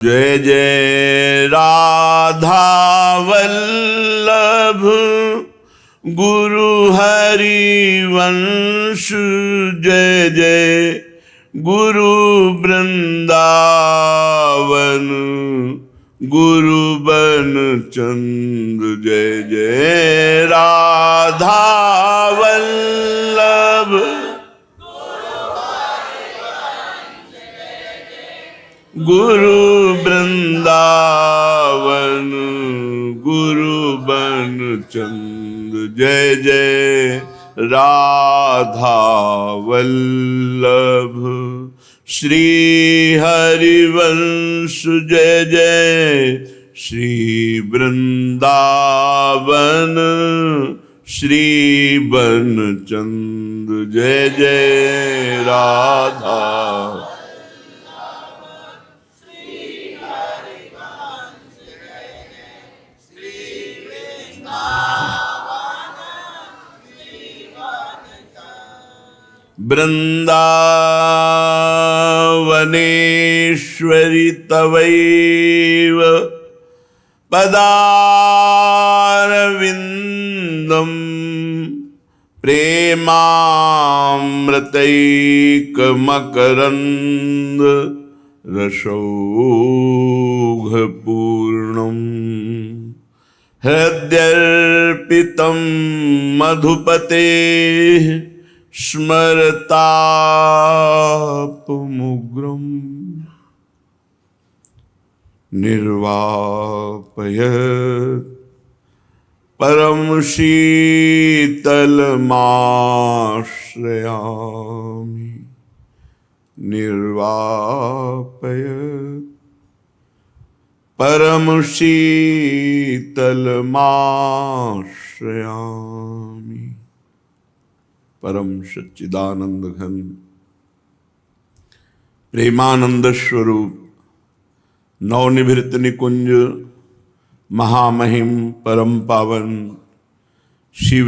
जय जय राधा वल्लभ गुरु हरिवंश। जय जय गुरु वृंदावन गुरु बन चंद। जय जय राधा वल्लभ गुरु वृंदावन गुरु बन चंद। जय जय राधा वल्लभ श्री हरिवंश। जय जय श्री वृंदावन श्री बन चंद। जय जय राधा वृंदावनेश्वरी तवैव पदारविंदम प्रेमामृतैकमकरंद रसौघपूर्णम् हृद्यर्पितं मधुपतेः स्मरतापमुग्रं निर्वापयत् परम शीतलमाश्रयामि। निर्वापयत् परम शीतलमाश्रयामि। परम सच्चिदानंद घन प्रेमानंद स्वरूप नवनिभृत निकुंज महामहिम परम पावन श्री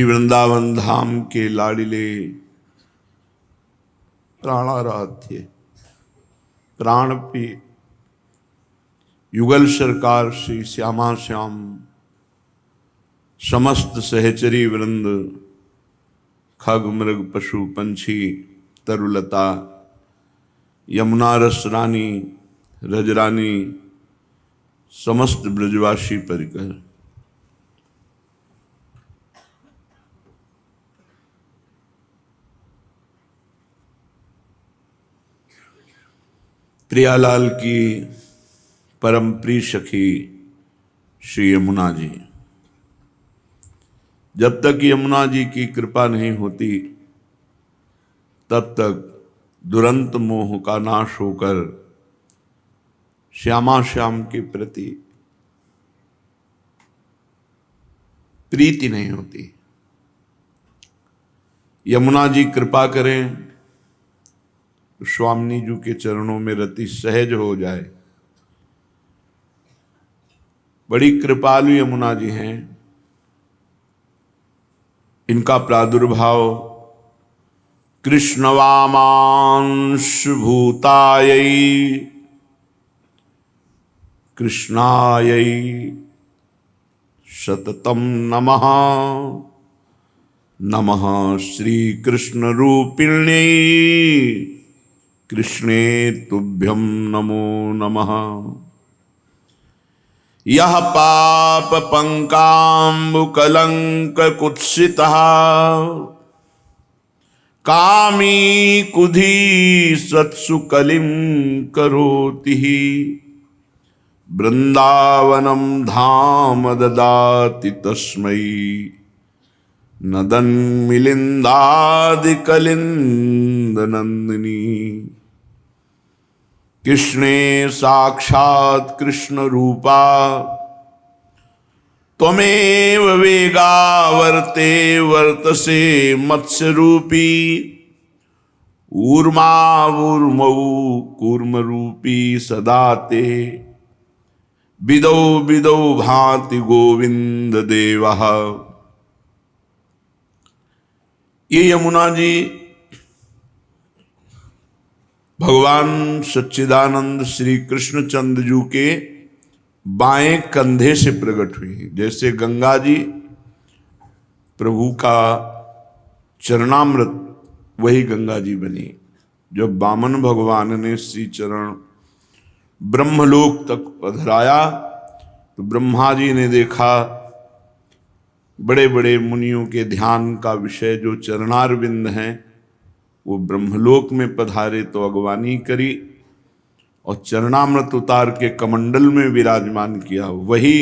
वृंदावन धाम के लाडिले प्राणाराध्य प्राण प्रिय युगल सरकार श्री श्यामा श्याम समस्त सहचरी वृंद खग मृग पशु पंछी तरुलता यमुना रस रानी रजरानी समस्त ब्रजवासी परिकर प्रियालाल की परम प्रिय सखी श्री यमुना जी। जब तक यमुना जी की कृपा नहीं होती तब तक दुरंत मोह का नाश होकर श्यामा श्याम के प्रति प्रीति नहीं होती। यमुना जी कृपा करें तो स्वामिनी जी के चरणों में रति सहज हो जाए। बड़ी कृपालु यमुना जी हैं। इनका प्रादुर्भाव कृष्णवामांश भूतायै कृष्णायै सततम नमः। नमः श्री कृष्ण रूपिण्यै कृष्णे तुभ्यं नमो नमः। यह पाप पंकाम्बुकलंक कुत्सितः कामी कुधी सत्सु कलिं करोति। वृंदावनं धाम ददाति तस्मै नदन मिलिंदादि कलिंद नंदिनी। कृष्णे साक्षात् कृष्ण रूपा त्वमेव वेगावर्ते वर्तसे मत्स्य रूपी। ऊर्मावूर्मौ कूर्म रूपी सदा ते विदौ विदौ भाति गोविंद देवः। ये यमुना जी भगवान सच्चिदानंद श्री कृष्णचंद्र जी के बाएं कंधे से प्रकट हुई। जैसे गंगा जी प्रभु का चरणामृत, वही गंगा जी बनी। जब वामन भगवान ने श्री चरण ब्रह्मलोक तक पधराया तो ब्रह्मा जी ने देखा बड़े बड़े मुनियों के ध्यान का विषय जो चरणारविंद हैं वो ब्रह्मलोक में पधारे तो अगवानी करी और चरणामृत उतार के कमंडल में विराजमान किया। वही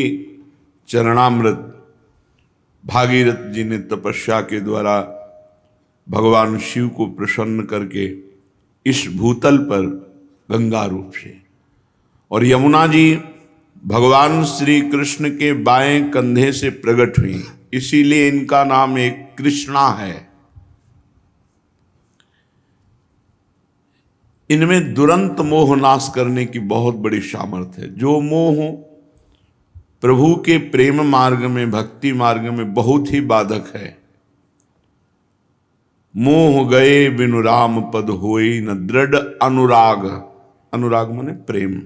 चरणामृत भागीरथ जी ने तपस्या के द्वारा भगवान शिव को प्रसन्न करके इस भूतल पर गंगा रूप से, और यमुना जी भगवान श्री कृष्ण के बाएं कंधे से प्रकट हुई, इसीलिए इनका नाम एक कृष्णा है। इनमें दुरंत मोह नाश करने की बहुत बड़ी सामर्थ्य है। जो मोह प्रभु के प्रेम मार्ग में, भक्ति मार्ग में बहुत ही बाधक है। मोह गए बिनु राम पद होई न दृढ़ अनुराग। अनुराग माने प्रेम।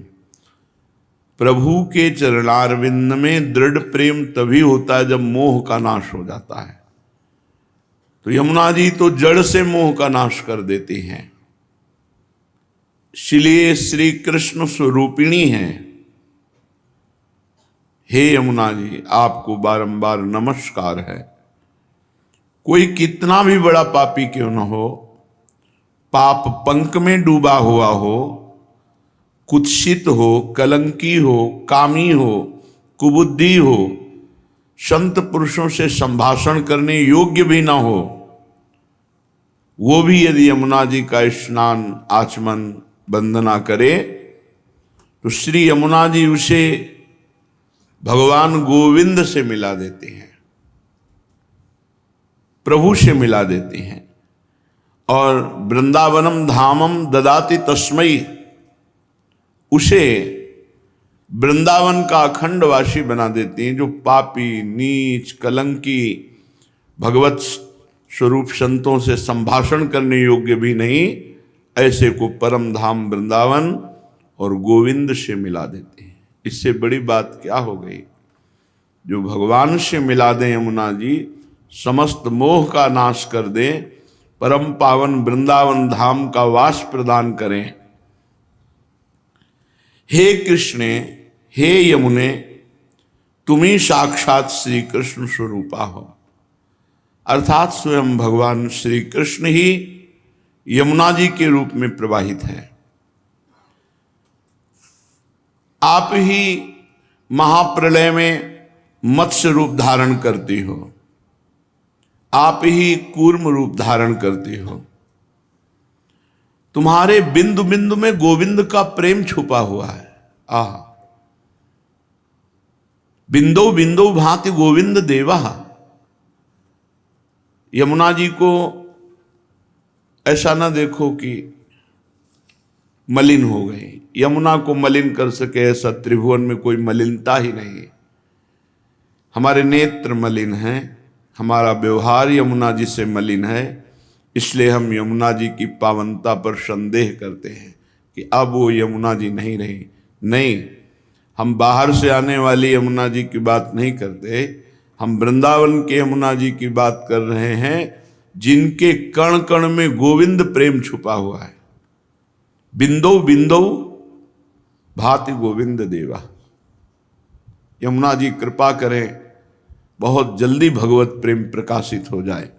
प्रभु के चरणारविंद में दृढ़ प्रेम तभी होता है जब मोह का नाश हो जाता है। तो यमुना जी तो जड़ से मोह का नाश कर देती हैं, इसलिए श्री कृष्ण स्वरूपिणी हैं। हे यमुना जी, आपको बारंबार नमस्कार है। कोई कितना भी बड़ा पापी क्यों न हो, पाप पंक में डूबा हुआ हो, कुत्सित हो, कलंकी हो, कामी हो, कुबुद्धि हो, संत पुरुषों से संभाषण करने योग्य भी ना हो, वो भी यदि यमुना जी का स्नान आचमन वंदना करे तो श्री यमुना जी उसे भगवान गोविंद से मिला देते हैं, प्रभु से मिला देते हैं। और वृंदावनम धामम ददाति तस्मई, उसे वृंदावन का अखंडवासी बना देती हैं। जो पापी, नीच, कलंकी, भगवत स्वरूप संतों से संभाषण करने योग्य भी नहीं, ऐसे को परम धाम वृंदावन और गोविंद से मिला देते हैं। इससे बड़ी बात क्या हो गई? जो भगवान से मिला दें यमुना जी, समस्त मोह का नाश कर दें, परम पावन वृंदावन धाम का वास प्रदान करें। हे कृष्ण, हे यमुने, तुम्ही साक्षात श्री कृष्ण स्वरूपा हो। अर्थात स्वयं भगवान श्री कृष्ण ही यमुना जी के रूप में प्रवाहित हैं। आप ही महाप्रलय में मत्स्य रूप धारण करती हो, आप ही कूर्म रूप धारण करती हो। तुम्हारे बिंदु बिंदु में गोविंद का प्रेम छुपा हुआ है। आह, बिंदु बिंदु भांति गोविंद देवा। यमुना जी को ऐसा ना देखो कि मलिन हो गई। यमुना को मलिन कर सके ऐसा त्रिभुवन में कोई मलिनता ही नहीं। हमारे नेत्र मलिन हैं, हमारा व्यवहार यमुना जी से मलिन है, इसलिए हम यमुना जी की पावनता पर संदेह करते हैं कि अब वो यमुना जी नहीं रही। नहीं, हम बाहर से आने वाली यमुना जी की बात नहीं करते, हम वृंदावन के यमुना जी की बात कर रहे हैं, जिनके कण कण में गोविंद प्रेम छुपा हुआ है। बिंदु बिंदु भाति गोविंद देवा। यमुना जी कृपा करें, बहुत जल्दी भगवत प्रेम प्रकाशित हो जाए।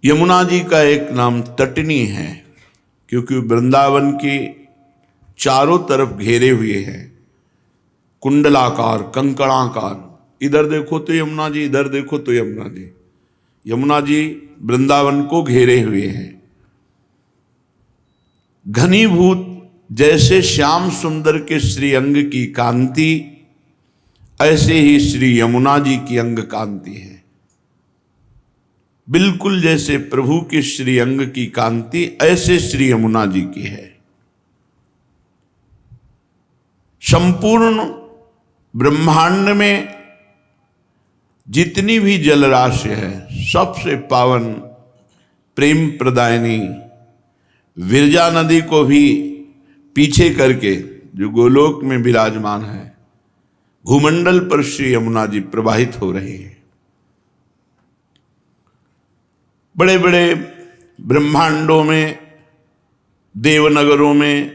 यमुना जी का एक नाम तटनी है, क्योंकि वृंदावन की चारों तरफ घेरे हुए हैं, कुंडलाकार, कंकणाकार। इधर देखो तो यमुना जी, इधर देखो तो यमुना जी। यमुना जी वृंदावन को घेरे हुए हैं। घनीभूत जैसे श्याम सुंदर के श्री अंग की कांति, ऐसे ही श्री यमुना जी की अंग कांति है। बिल्कुल जैसे प्रभु के श्री अंग की कांति, ऐसे श्री यमुना जी की है। संपूर्ण ब्रह्मांड में जितनी भी जलराशि है, सबसे पावन प्रेम प्रदायिनी विरजा नदी को भी पीछे करके जो गोलोक में विराजमान है, भूमंडल पर श्री यमुना जी प्रवाहित हो रहे हैं। बड़े बड़े ब्रह्मांडों में, देवनगरों में,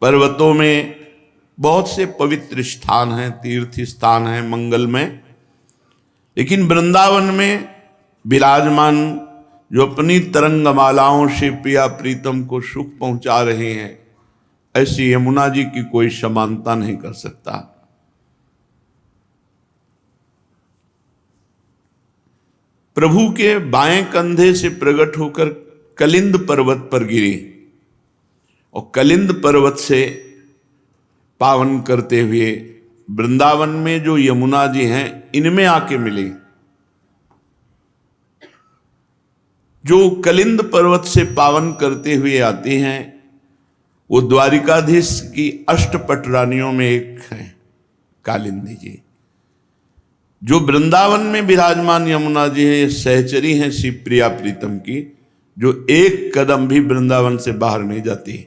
पर्वतों में बहुत से पवित्र स्थान हैं, तीर्थ स्थान हैं मंगलमय, लेकिन वृंदावन में विराजमान जो अपनी तरंगमालाओं से प्रिया प्रीतम को सुख पहुंचा रहे हैं, ऐसी यमुना जी की कोई समानता नहीं कर सकता। प्रभु के बाएं कंधे से प्रकट होकर कलिंद पर्वत पर गिरी और कलिंद पर्वत से पावन करते हुए वृंदावन में जो यमुना जी हैं इनमें आके मिले। जो कलिंद पर्वत से पावन करते हुए आते हैं वो द्वारिकाधीश की अष्टपट रानियों में एक है कालिंदी जी। जो वृंदावन में विराजमान यमुना जी है, ये सहचरी हैं श्री प्रिया प्रीतम की, जो एक कदम भी वृंदावन से बाहर नहीं जाती।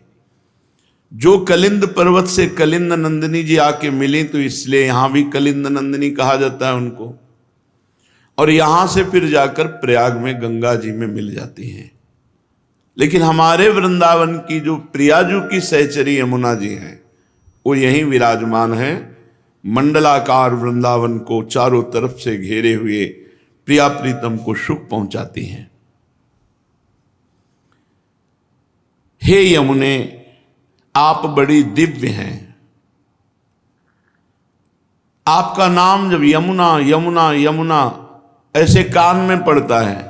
जो कलिंद पर्वत से कलिंद नंदिनी जी आके मिली, तो इसलिए यहां भी कलिंद नंदिनी कहा जाता है उनको, और यहां से फिर जाकर प्रयाग में गंगा जी में मिल जाती हैं। लेकिन हमारे वृंदावन की जो प्रियाजू की सहचरी यमुना जी हैं वो यहीं विराजमान है। मंडलाकार वृंदावन को चारों तरफ से घेरे हुए प्रिया प्रीतम को सुख पहुंचाती हैं। हे यमुने, आप बड़ी दिव्य हैं। आपका नाम जब यमुना यमुना यमुना ऐसे कान में पड़ता है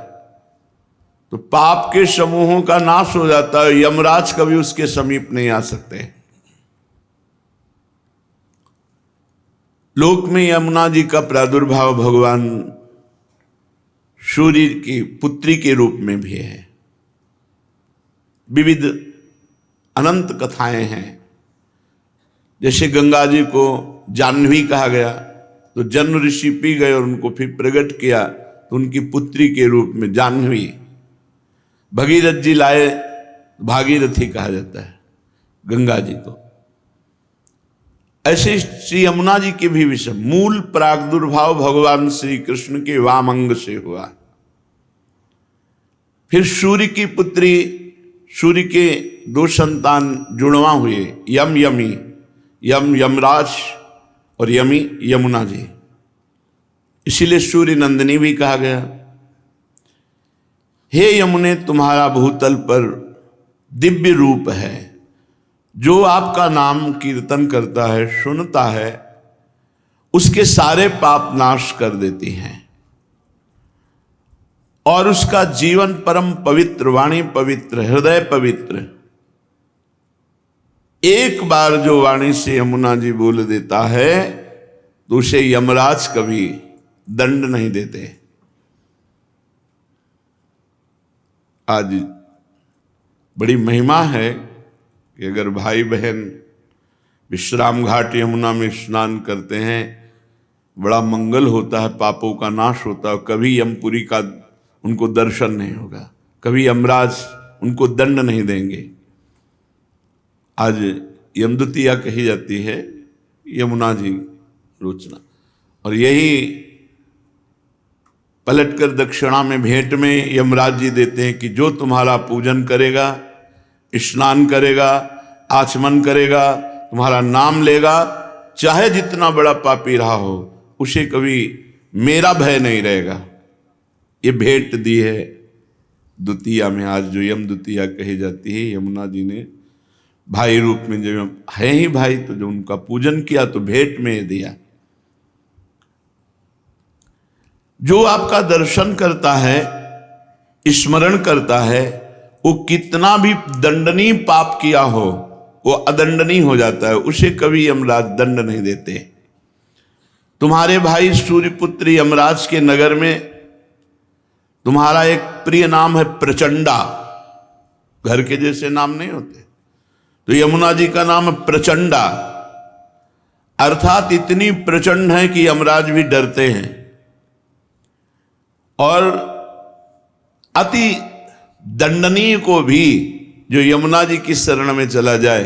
तो पाप के समूहों का नाश हो जाता है, यमराज कभी उसके समीप नहीं आ सकते। लोक में यमुना जी का प्रादुर्भाव भगवान सूर्य की पुत्री के रूप में भी है। विविध अनंत कथाएं हैं। जैसे गंगा जी को जाह्नवी कहा गया तो जन्म ऋषि पी गए और उनको फिर प्रकट किया तो उनकी पुत्री के रूप में जाह्नवी। भगीरथ जी लाए, भागीरथी कहा जाता है गंगा जी को। ऐसे श्री यमुना जी के भी विषय मूल प्रादुर्भाव भगवान श्री कृष्ण के वाम अंग से हुआ। फिर सूर्य की पुत्री, सूर्य के दो संतान जुड़वा हुए, यम यमी, यम यमराज और यमी यमुना जी, इसीलिए सूर्य नंदिनी भी कहा गया। हे यमुने, तुम्हारा भूतल पर दिव्य रूप है। जो आपका नाम कीर्तन करता है, सुनता है, उसके सारे पाप नाश कर देती हैं और उसका जीवन परम पवित्र, वाणी पवित्र, हृदय पवित्र। एक बार जो वाणी से यमुना जी बोल देता है तो उसे यमराज कभी दंड नहीं देते। आज बड़ी महिमा है कि अगर भाई बहन विश्राम घाट यमुना में स्नान करते हैं, बड़ा मंगल होता है, पापों का नाश होता है। कभी यमपुरी का उनको दर्शन नहीं होगा, कभी यमराज उनको दंड नहीं देंगे। आज यमद्वितीया कही जाती है यमुना जी रोचना, और यही पलटकर दक्षिणा में भेंट में यमराज जी देते हैं कि जो तुम्हारा पूजन करेगा, स्नान करेगा, आचमन करेगा, तुम्हारा नाम लेगा, चाहे जितना बड़ा पापी रहा हो, उसे कभी मेरा भय नहीं रहेगा। ये भेंट दी है द्वितीया में। आज जो यम द्वितीया कही जाती है, यमुना जी ने भाई रूप में, जब है ही भाई तो जो उनका पूजन किया तो भेंट में दिया। जो आपका दर्शन करता है, स्मरण करता है, वो कितना भी दंडनीय पाप किया हो वो अदंडनीय हो जाता है, उसे कभी यमराज दंड नहीं देते। तुम्हारे भाई सूर्यपुत्र यमराज के नगर में तुम्हारा एक प्रिय नाम है प्रचंडा। घर के जैसे नाम नहीं होते, तो यमुना जी का नाम है प्रचंडा, अर्थात इतनी प्रचंड है कि यमराज भी डरते हैं। और अति दंडनीय को भी जो यमुना जी की शरण में चला जाए,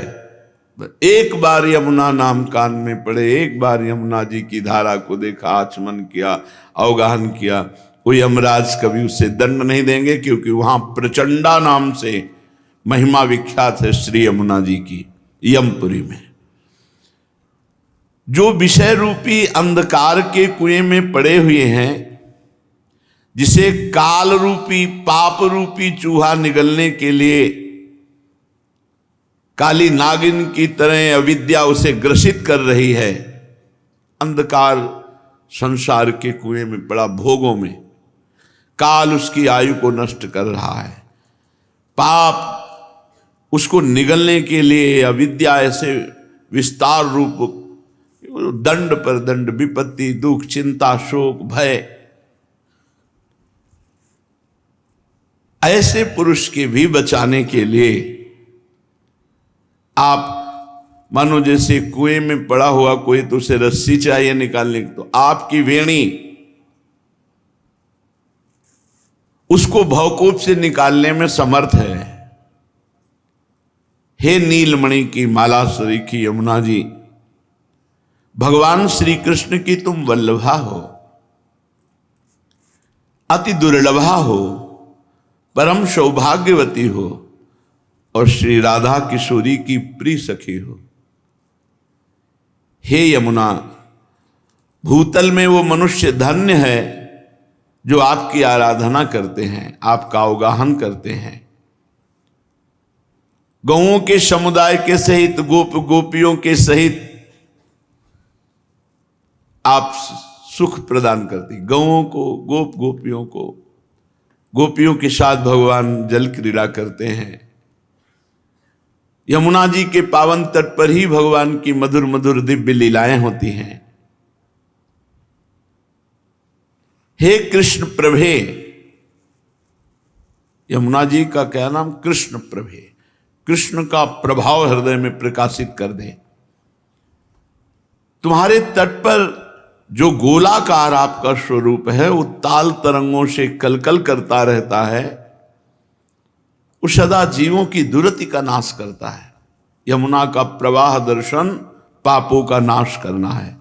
एक बार यमुना नाम कान में पड़े, एक बार यमुना जी की धारा को देखा, आचमन किया, अवगाहन किया, वो यमराज कभी उसे दंड नहीं देंगे, क्योंकि वहां प्रचंडा नाम से महिमा विख्यात है श्री यमुना जी की यमपुरी में। जो विषय रूपी अंधकार के कुएं में पड़े हुए हैं, जिसे काल रूपी पाप रूपी चूहा निगलने के लिए काली नागिन की तरह अविद्या उसे ग्रसित कर रही है, अंधकार संसार के कुएं में पड़ा, भोगों में काल उसकी आयु को नष्ट कर रहा है, पाप उसको निगलने के लिए अविद्या ऐसे विस्तार रूप दंड पर दंड, विपत्ति, दुख, चिंता, शोक, भय, ऐसे पुरुष के भी बचाने के लिए आप मानो जैसे कुएं में पड़ा हुआ कोई, तो उसे रस्सी चाहिए निकालने की, तो आपकी वेणी उसको भवकूप से निकालने में समर्थ है। हे नीलमणि की माला सरीखी यमुना जी, भगवान श्री कृष्ण की तुम वल्लभा हो, अति दुर्लभा हो, परम सौभाग्यवती हो और श्री राधा किशोरी की प्रिय सखी हो। हे यमुना, भूतल में वो मनुष्य धन्य है जो आपकी आराधना करते हैं, आपका अवगाहन करते हैं। गौओं के समुदाय के सहित, गोप गोपियों के सहित आप सुख प्रदान करती। गौओं को, गोप गोपियों को, गोपियों के साथ भगवान जल क्रीड़ा करते हैं। यमुना जी के पावन तट पर ही भगवान की मधुर मधुर दिव्य लीलाएं होती हैं। हे कृष्ण प्रभे, यमुना जी का क्या नाम? कृष्ण प्रभे। कृष्ण का प्रभाव हृदय में प्रकाशित कर दे। तुम्हारे तट पर जो गोलाकार आपका स्वरूप है, वो ताल तरंगों से कलकल करता रहता है, वो सदा जीवों की दुर्गति का नाश करता है। यमुना का प्रवाह दर्शन पापों का नाश करना है।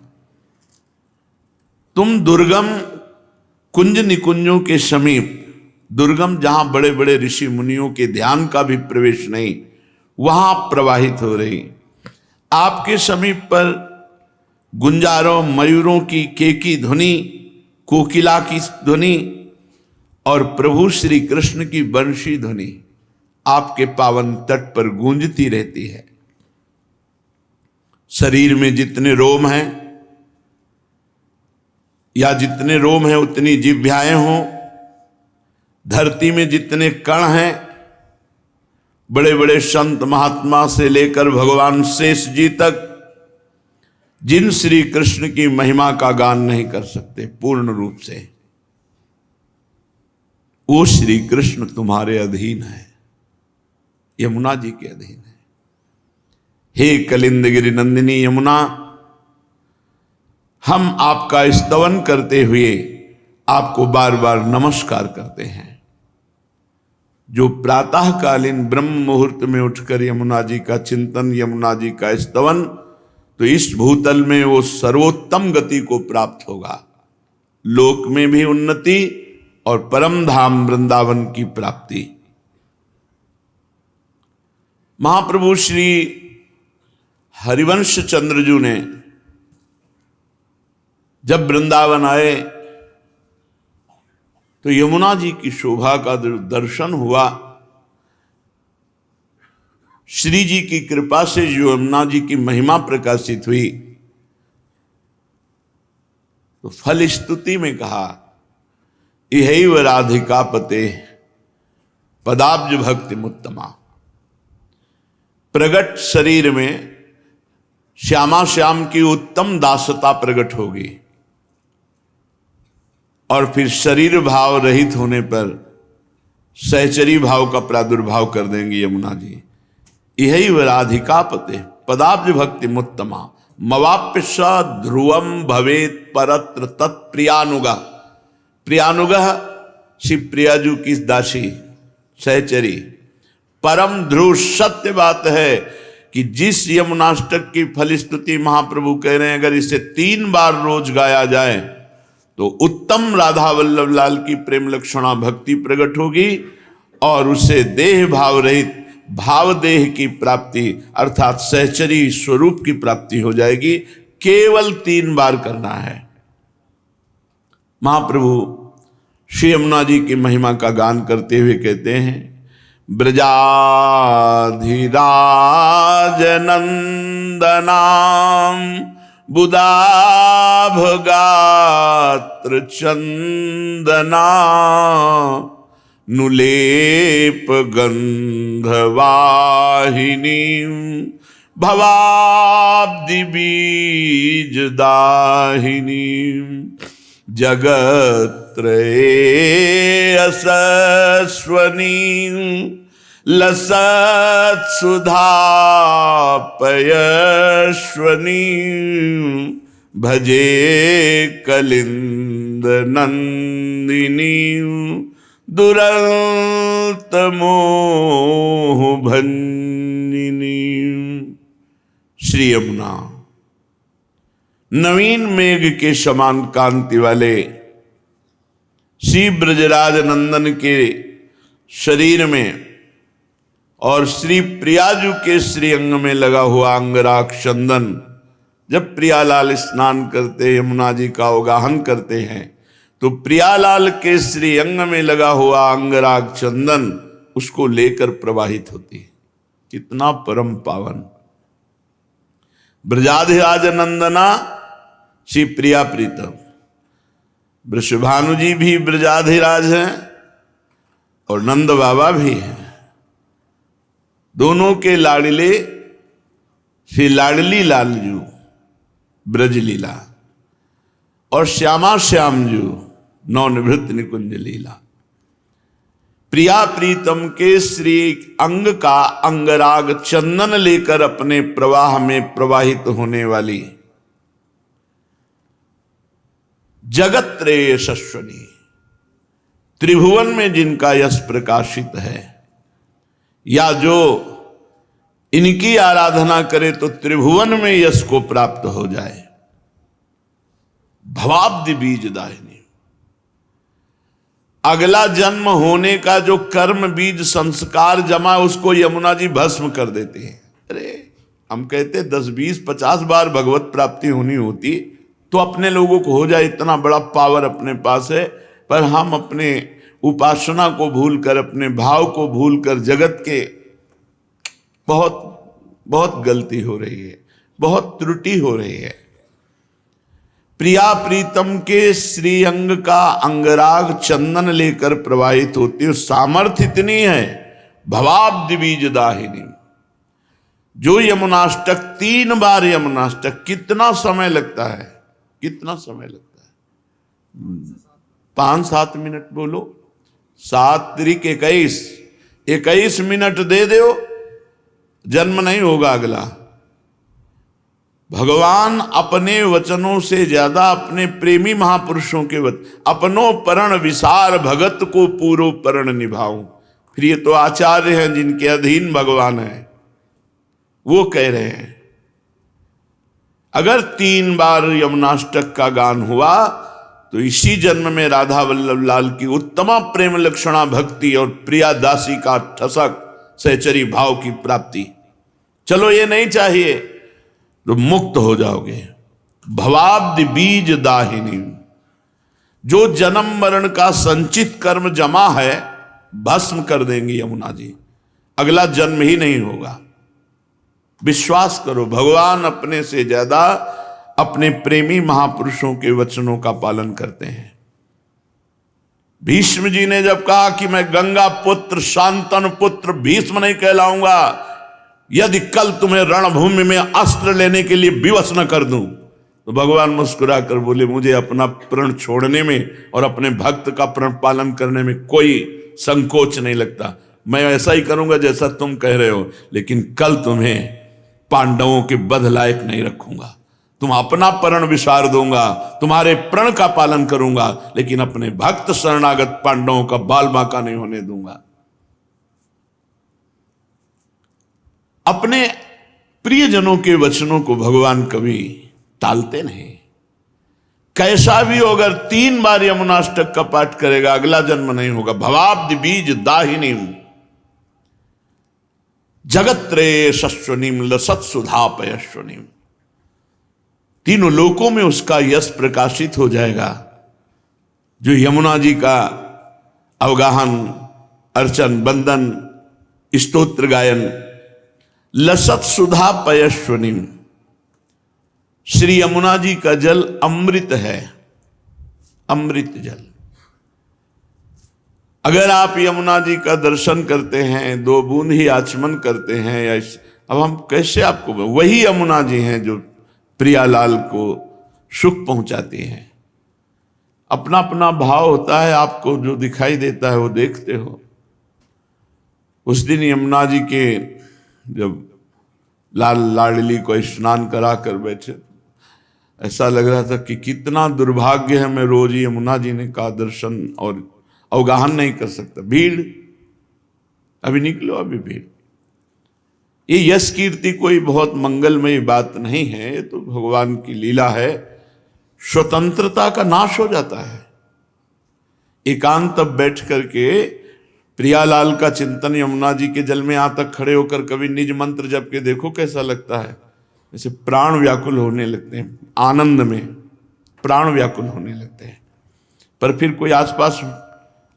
तुम दुर्गम कुंज निकुंजों के समीप, दुर्गम जहां बड़े बड़े ऋषि मुनियों के ध्यान का भी प्रवेश नहीं, वहां प्रवाहित हो रही। आपके समीप पर गुंजारों, मयूरों की केकी ध्वनि, कोकिला की ध्वनि और प्रभु श्री कृष्ण की बंशी ध्वनि आपके पावन तट पर गूंजती रहती है। शरीर में जितने रोम हैं, या जितने रोम हैं उतनी जिह्वाएं हों, धरती में जितने कण हैं, बड़े बड़े संत महात्मा से लेकर भगवान शेष जी तक, जिन श्री कृष्ण की महिमा का गान नहीं कर सकते पूर्ण रूप से, वो श्री कृष्ण तुम्हारे अधीन है, यमुना जी के अधीन है। हे कलिंदगिरि नंदिनी यमुना, हम आपका स्तवन करते हुए आपको बार बार नमस्कार करते हैं। जो प्रातःकालीन ब्रह्म मुहूर्त में उठकर यमुना जी का चिंतन, यमुना जी का स्तवन, तो इस भूतल में वो सर्वोत्तम गति को प्राप्त होगा, लोक में भी उन्नति और परम धाम वृंदावन की प्राप्ति। महाप्रभु श्री हरिवंश चंद्रजू ने जब वृंदावन आए तो यमुना जी की शोभा का दर्शन हुआ। श्री जी की कृपा से जो यमुना जी की महिमा प्रकाशित हुई, तो फल स्तुति में कहा, इहैव राधिका पते पदाब्ज भक्ति मुत्तमा। प्रगट शरीर में श्यामा श्याम की उत्तम दासता प्रकट होगी और फिर शरीर भाव रहित होने पर सहचरी भाव का प्रादुर्भाव कर देंगी यमुना जी। यही राधिका पते पदाब्ज भक्ति मुत्तमा मवाप्य स ध्रुवम भवेत परत्र तत्प्रियानुगा। प्रियानुगा श्री प्रियाजू की दासी सहचरी। परम ध्रुव सत्य बात है कि जिस यमुनाष्टक की फलस्तुति महाप्रभु कह रहे हैं, अगर इसे 3 बार रोज गाया जाए तो उत्तम राधा वल्लभ लाल की प्रेम लक्षणा भक्ति प्रकट होगी और उसे देह भाव रहित भाव देह की प्राप्ति अर्थात सहचरी स्वरूप की प्राप्ति हो जाएगी। केवल 3 बार करना है। महाप्रभु श्री यमुना जी की महिमा का गान करते हुए कहते हैं, ब्रजाधिराज नंदनाम बुदाभगात्र चंदना नुलेप गंधवाहिनी भवाब्दि बीजदाहिनी जगत्त्रयेऽसस्वनी लसत् सुधापयश्वनी भजे कलिंद नंदिनी दुरंत मोह भंजिनी। श्री यमुना नवीन मेघ के समान कांति वाले श्री ब्रजराज नंदन के शरीर में और श्री प्रियाजू के श्रीअंग में लगा हुआ अंगराग चंदन, जब प्रियालाल स्नान करते यमुना जी का अवगाहन करते हैं तो प्रियालाल के श्रीअंग में लगा हुआ अंगराग चंदन उसको लेकर प्रवाहित होती है। कितना परम पावन। ब्रजाधिराज नंदना श्री प्रिया प्रीतम। वृषभानु जी भी ब्रजाधिराज हैं और नंद बाबा भी हैं। दोनों के लाडले श्री लाडली लालजू ब्रजलीला और श्यामा श्यामजू नवनिवृत्त निकुंज लीला। प्रिया प्रीतम के श्री अंग का अंगराग चंदन लेकर अपने प्रवाह में प्रवाहित होने वाली जगत्त्रय यशस्वनी, त्रिभुवन में जिनका यश प्रकाशित है, या जो इनकी आराधना करे तो त्रिभुवन में यश को प्राप्त हो जाए। भवाब्दि बीजदाहिनी, अगला जन्म होने का जो कर्म बीज संस्कार जमा उसको यमुना जी भस्म कर देते हैं। अरे हम कहते 10, 20, 50 बार भगवत प्राप्ति होनी होती तो अपने लोगों को हो जाए, इतना बड़ा पावर अपने पास है, पर हम अपने उपासना को भूलकर अपने भाव को भूलकर जगत के बहुत गलती हो रही है, बहुत त्रुटि हो रही है। प्रिया प्रीतम के श्रीअंग का अंगराग चंदन लेकर प्रवाहित होती है। सामर्थ्य इतनी है, भवाब्दि बीजदाहिनी। जो यमुनाष्टक 3 बार यमुनाष्टक, कितना समय लगता है? कितना समय लगता है? 5-7 मिनट बोलो, 7 त्रिक 21 मिनट दे दो, जन्म नहीं होगा अगला। भगवान अपने वचनों से ज्यादा अपने प्रेमी महापुरुषों के वचन, अपनो परण विसार भगत को पूरो परण निभाऊं। फिर ये तो आचार्य हैं जिनके अधीन भगवान है, वो कह रहे हैं अगर 3 बार यमुनाष्टक का गान हुआ तो इसी जन्म में राधा वल्लभ लाल की उत्तमा प्रेम लक्षणा भक्ति और प्रिया दासी का ठसक सहचरी भाव की प्राप्ति। चलो ये नहीं चाहिए तो मुक्त हो जाओगे। भवाब्दि बीज दाहिनी, जो जन्म मरण का संचित कर्म जमा है भस्म कर देंगी यमुना जी, अगला जन्म ही नहीं होगा। विश्वास करो, भगवान अपने से ज्यादा अपने प्रेमी महापुरुषों के वचनों का पालन करते हैं। भीष्म जी ने जब कहा कि मैं गंगा पुत्र शांतनु पुत्र भीष्म नहीं कहलाऊंगा यदि कल तुम्हें रणभूमि में अस्त्र लेने के लिए विवश न कर दूं, तो भगवान मुस्कुरा कर बोले मुझे अपना प्रण छोड़ने में और अपने भक्त का प्रण पालन करने में कोई संकोच नहीं लगता। मैं ऐसा ही करूंगा जैसा तुम कह रहे हो, लेकिन कल तुम्हें पांडवों के बध लायक नहीं रखूंगा। तुम अपना प्रण विसार दूंगा, तुम्हारे प्रण का पालन करूंगा, लेकिन अपने भक्त शरणागत पांडवों का बाल बांका नहीं होने दूंगा। अपने प्रियजनों के वचनों को भगवान कभी टालते नहीं। कैसा भी हो, अगर 3 बार यमुनाष्टक का पाठ करेगा अगला जन्म नहीं होगा। भवाब्द बीज दाहिनी जगत्रे शस्वनीम लसत सुधा पयस्वनीम, तीनों लोकों में उसका यश प्रकाशित हो जाएगा। जो यमुना जी का अवगाहन, अर्चन, बंदन, स्तोत्र गायन, लसत सुधा पयस्वनीम, श्री यमुना जी का जल अमृत है, अमृत जल। अगर आप यमुना जी का दर्शन करते हैं, 2 बूंद ही आचमन करते हैं, या अब हम कैसे आपको, वही यमुना जी हैं जो प्रियालाल को सुख पहुंचाती हैं। अपना अपना भाव होता है, आपको जो दिखाई देता है वो देखते हो। उस दिन यमुना जी के जब लाल लाडली को स्नान करा कर बैठे, ऐसा लग रहा था कि कितना दुर्भाग्य है, मैं रोज यमुना जी ने का दर्शन और अवगाहन नहीं कर सकता। भीड़, अभी निकलो, अभी भीड़। ये यश कीर्ति कोई बहुत मंगलमयी बात नहीं है, ये तो भगवान की लीला है। स्वतंत्रता का नाश हो जाता है। एकांत बैठ करके प्रियालाल का चिंतन यमुना जी के जल में यहां तक खड़े होकर कभी निज मंत्र जप के देखो, कैसा लगता है। जैसे प्राण व्याकुल होने लगते हैं, आनंद में प्राण व्याकुल होने लगते हैं। पर फिर कोई आसपास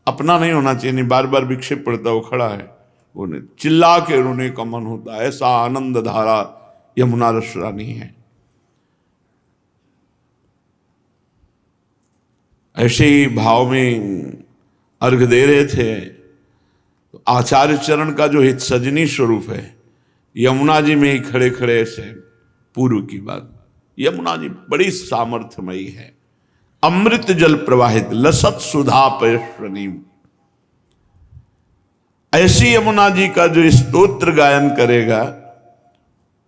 अपना नहीं होना चाहिए, नहीं बार बार विक्षेप पड़ता, वो खड़ा है, वो नहीं, चिल्ला के रोने का मन होता है। ऐसा आनंद धारा यमुना रस रानी है। ऐसे ही भाव में अर्घ दे रहे थे तो आचार्य चरण का जो हित सजनी स्वरूप है, यमुना जी में ही खड़े खड़े ऐसे पूर्व की बात। यमुना जी बड़ी सामर्थ्यमयी है, अमृत जल प्रवाहित, लसत सुधा पयस्वनीम। ऐसी यमुना जी का जो स्तोत्र गायन करेगा,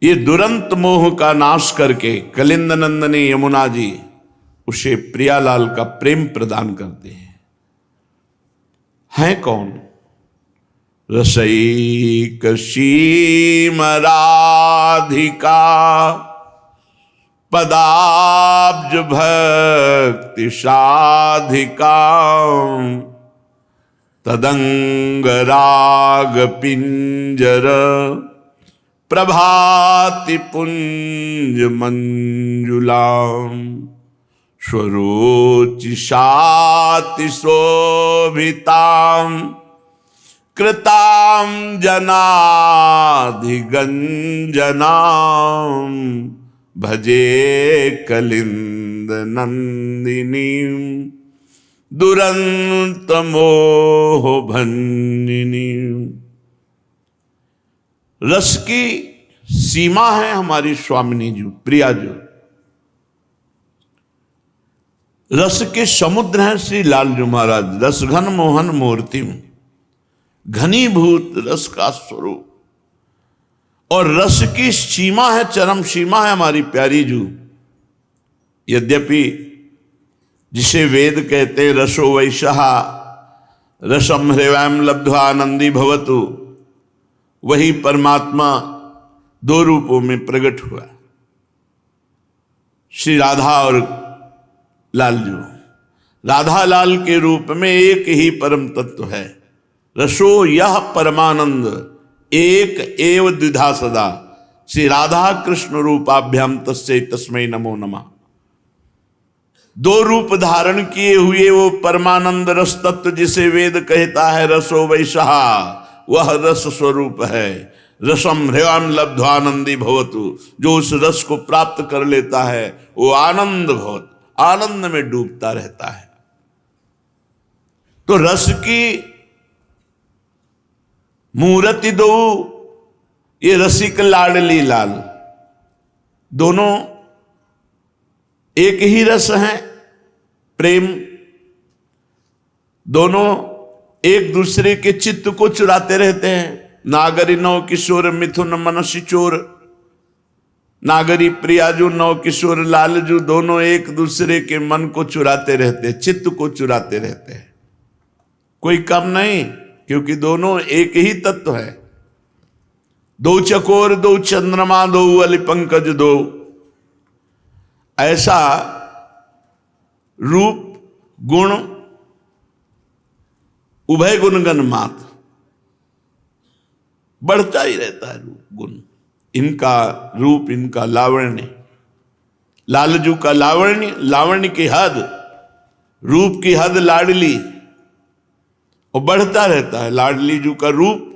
ये दुरंत मोह का नाश करके कलिंद नंदनी यमुना जी उसे प्रियालाल का प्रेम प्रदान करते हैं कौन? रसैक सीम राधिका पदाब्ज भक्ति साधिका तदंग राग पिंजर प्रभाति पुंज मंजुलाम स्वरोचिषाति शोभिताम कृताम जनाधिगंजनाम भजे कलिंद नंदिनी दुरंत मोह भंजिनी। रस की सीमा है हमारी स्वामिनी जी, प्रिया जी। रस के समुद्र हैं श्री लालजू महाराज। रस घन मोहन मूर्ति, घनीभूत रस का स्वरूप। और रस की सीमा है, चरम सीमा है हमारी प्यारी जू। यद्यपि जिसे वेद कहते रसो वैशः रसम हृवैम लब्ध्वा आनंदी भवतु, वही परमात्मा 2 रूपों में प्रकट हुआ, श्री राधा और लालजू। राधा लाल के रूप में एक ही परम तत्व है। रसो यह परमानंद एक एव द्विधा सदा, श्री राधा कृष्ण रूपाभ्याम तस्यै तस्मै नमो नमः। 2 रूप धारण किए हुए वो परमानंद रस तत्व जिसे वेद कहता है रसो वैशः, वह रस स्वरूप है। रसम हृवाम लब्ध्वानंदी भवतु, जो उस रस को प्राप्त कर लेता है वो आनंद भवत, आनंद में डूबता रहता है। तो रस की मूर्ति 2, ये रसिक लाडली लाल, दोनों एक ही रस हैं, प्रेम। दोनों एक दूसरे के चित्त को चुराते रहते हैं। नागरी नौ किशोर मिथुन मनसी चोर, नागरी प्रियाजू नौ किशोर लालजू, दोनों एक दूसरे के मन को चुराते रहते हैं, चित्त को चुराते रहते हैं। कोई कम नहीं, क्योंकि दोनों एक ही तत्व है। दो चकोर दो चंद्रमा दो अली पंकज दो, ऐसा रूप गुण उभय गुणगण मात्र बढ़ता ही रहता है। रूप गुण इनका रूप, इनका लावण्य, लालजू का लावण्य, लावण्य की हद, रूप की हद लाडली, और बढ़ता रहता है। लाडली जू का रूप,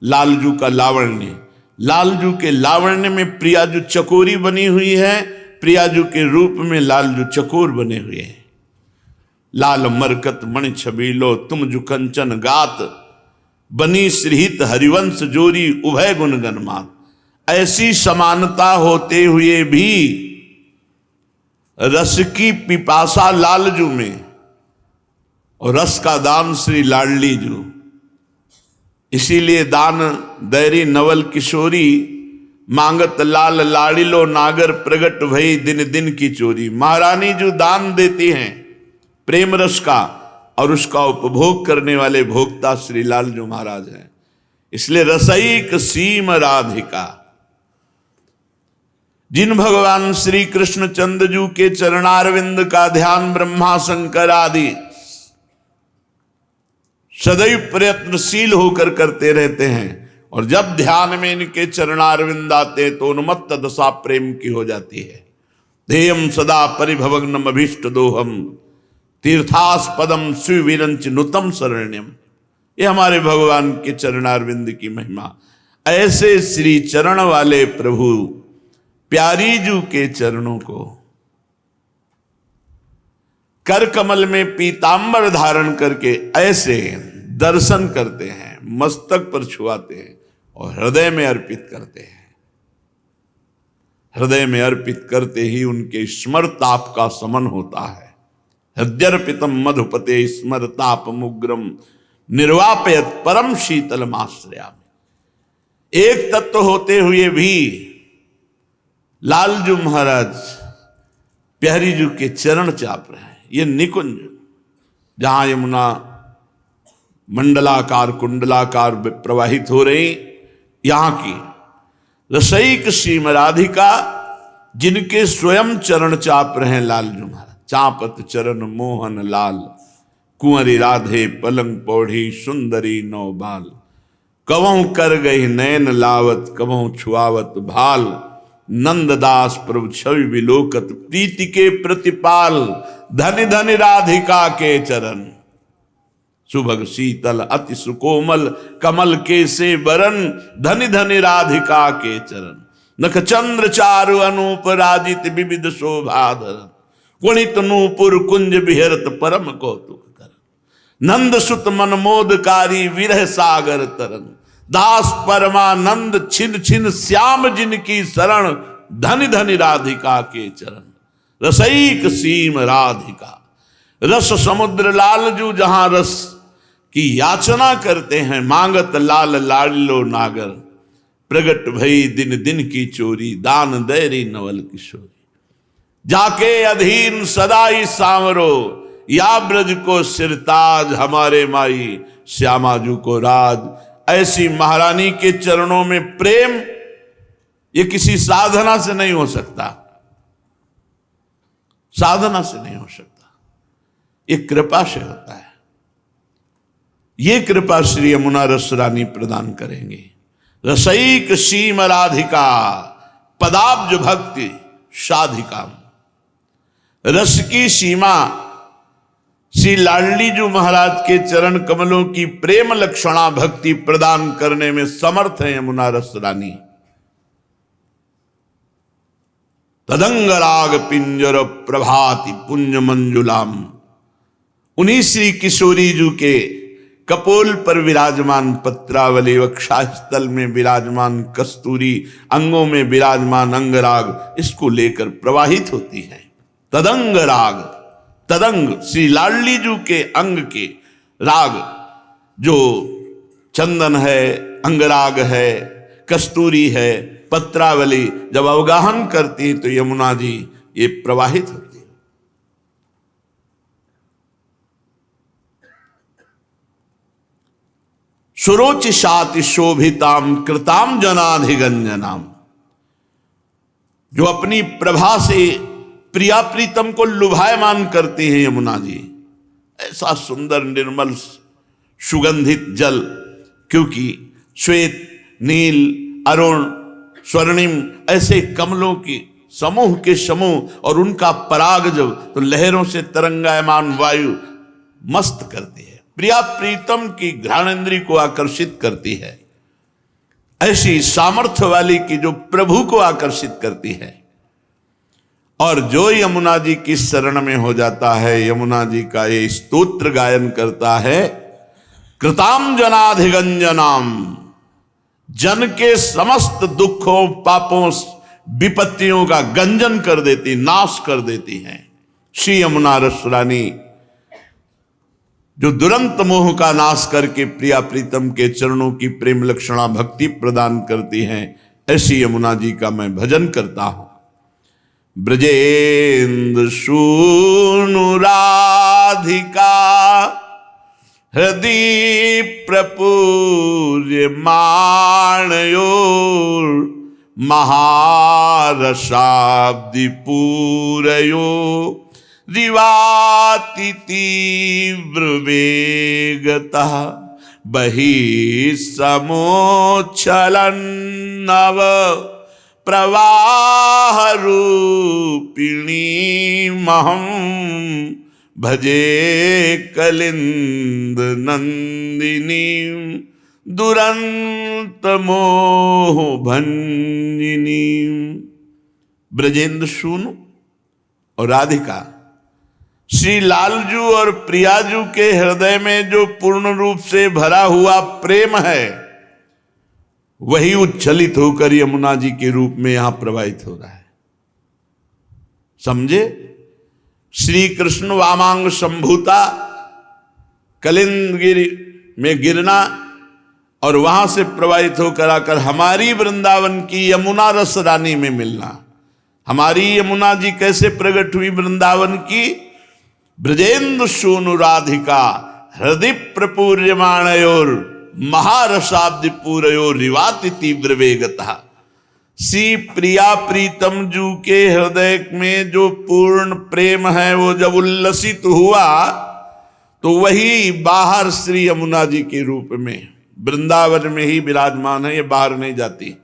लालजू का लावण्य, लालजू के लावण्य में प्रियाजू चकोरी बनी हुई है, प्रियाजू के रूप में लालजू चकोर बने हुए हैं। लाल मरकत मणि छबीलो तुम जु कंचन गात, बनी श्रीहित हरिवंश जोरी उभय गुणगण मात। ऐसी समानता होते हुए भी रस की पिपासा लालजू में और रस का दान श्री लाडली जू। इसीलिए दान दैरी नवल किशोरी, मांगत लाल लाड़िलो नागर प्रगट भई दिन दिन की चोरी। महारानी जो दान देती हैं प्रेम रस का, और उसका उपभोग करने वाले भोक्ता श्री लालजू महाराज हैं। इसलिए रसईक सीम राधिका, जिन भगवान श्री कृष्ण चंद्रजू के चरणारविंद का ध्यान ब्रह्मा शंकर आदि सदैव प्रयत्नशील होकर करते रहते हैं, और जब ध्यान में इनके चरणारविंद आते तो उन्मत्त दशा प्रेम की हो जाती है। ध्येयम सदा परिभवग्नम अभीष्ट दोहम, तीर्थास्पदम सुविरंच नुतम शरण्यम। ये हमारे भगवान के चरणारविंद की महिमा। ऐसे श्री चरण वाले प्रभु प्यारी जू के चरणों को कर कमल में पीतांबर धारण करके ऐसे दर्शन करते हैं, मस्तक पर छुआते हैं और हृदय में अर्पित करते हैं। हृदय में अर्पित करते ही उनके स्मरताप का समन होता है। हृदयर्पितम मधुपते स्मरतापमुग्रम निर्वापयत परम शीतलमाश्रयामि। एक तत्व होते हुए भी लालजू महाराज प्यारी जू के चरण चाप रहे हैं। ये निकुंज जहां यमुना मंडलाकार कुंडलाकार प्रवाहित हो रही, यहां की रसईक सीम राधिका, जिनके स्वयं चरण चाप रहे हैं लालजू महाराज। चापत चरण मोहन लाल, कुंवरी राधे पलंग पौढ़ी सुंदरी नौ बाल। कवों कर गई नैन लावत, कवों छुआवत भाल। नंददास प्रभु छवि विलोकत, प्रीति के प्रतिपाल। धनि धनि राधिका के चरण, सुभग शीतल अति सुकोमल। कमल के से बरन, धनि धनि राधिका के चरण। नख चंद्र चारु अनूप राजित विविध शोभाधरन। कुणित नूपुर कुंज विहरत परम कौतुक कर। नंद सुत मनमोदकारी विरह सागर तरन। दास परमानंद छिन छिन श्याम जिनकी शरण। धनि धनि राधिका के चरण। रसईक सीम राधिका, रस समुद्र लालजू जहां रस की याचना करते हैं। मांगत लाल लाडलो नागर, प्रगट भई दिन दिन की चोरी। दान दैरी नवल किशोरी, जाके अधीन सदाई सांवरो। या ब्रज को सिरताज, हमारे माई श्यामाजू को राज। ऐसी महारानी के चरणों में प्रेम, ये किसी साधना से नहीं हो सकता, साधना से नहीं हो सकता, ये कृपा से होता है। ये कृपा श्री यमुना रस रानी प्रदान करेंगे। रसईक सीम राधिका, पदाब्ज भक्ति साधिका। रस की सीमा श्री लाडली जू महाराज के चरण कमलों की प्रेम लक्षणा भक्ति प्रदान करने में समर्थ है यमुना रस रानी। तदंग राग पिंजर प्रभाति पुंज मंजुलाम। उन्हीं श्री किशोरी जू के कपोल पर विराजमान पत्रावली, वक्षस्थल में विराजमान कस्तूरी, अंगों में विराजमान अंगराग, इसको लेकर प्रवाहित होती है। तदंग राग, तदंग श्री लाडली जू के अंग के राग, जो चंदन है, अंगराग है, कस्तूरी है, पत्रावली, जब अवगाहन करती तो यमुना जी ये प्रवाहित होती है। सुरोचिषाति शोभिताम कृताम जनाधिगंजनाम। जो अपनी प्रभा से प्रिया प्रीतम को लुभायमान करती हैं यमुना जी। ऐसा सुंदर निर्मल सुगंधित जल, क्योंकि श्वेत, नील, अरुण, स्वर्णिम ऐसे कमलों की समूह के समूह और उनका पराग जब तो लहरों से तरंगायमान वायु मस्त करती है, प्रिया प्रीतम की घ्राणेंद्री को आकर्षित करती है। ऐसी सामर्थ्य वाली की जो प्रभु को आकर्षित करती है। और जो यमुना जी की शरण में हो जाता है, यमुना जी का ये स्तोत्र गायन करता है, कृताम जनाधिगंजनाम, जन के समस्त दुखों, पापों, विपत्तियों का गंजन कर देती, नाश कर देती हैं। श्री यमुना रस रानी जो दुरंत मोह का नाश करके प्रिया प्रीतम के चरणों की प्रेम लक्षणा भक्ति प्रदान करती हैं, ऐसी यमुना जी का मैं भजन करता हूं। ब्रजेंद्र सूनु राधिका हृदय प्रपूर्य माणयोर महारसाब्दि पूरयो रिवाति तीव्र वेगतः बहिः समोच्छलन नव प्रवाह रूपिणी महं भजे कलिंद नंदिनी दुरंत मोह भंजिनी। ब्रजेंद्र सूनु और राधिका, श्री लालजू और प्रियाजू के हृदय में जो पूर्ण रूप से भरा हुआ प्रेम है, वही उच्छलित होकर यमुना जी के रूप में यहां प्रवाहित हो रहा है। समझे? श्री कृष्ण वामांग संभूता कलिंदगिरी में गिरना और वहां से प्रवाहित होकर आकर हमारी वृंदावन की यमुना रस रानी में मिलना। हमारी यमुना जी कैसे प्रकट हुई वृंदावन की? ब्रजेंद्र सूनु राधिका हृदय प्रपूर्यमाणयोर महारसाब्दि पूरयो रिवाति तीव्र वेगतः। श्री प्रिया प्रीतम जू के हृदय में जो पूर्ण प्रेम है, वो जब उल्लसित हुआ तो वही बाहर श्री यमुना जी के रूप में वृंदावन में ही विराजमान है, ये बाहर नहीं जाती।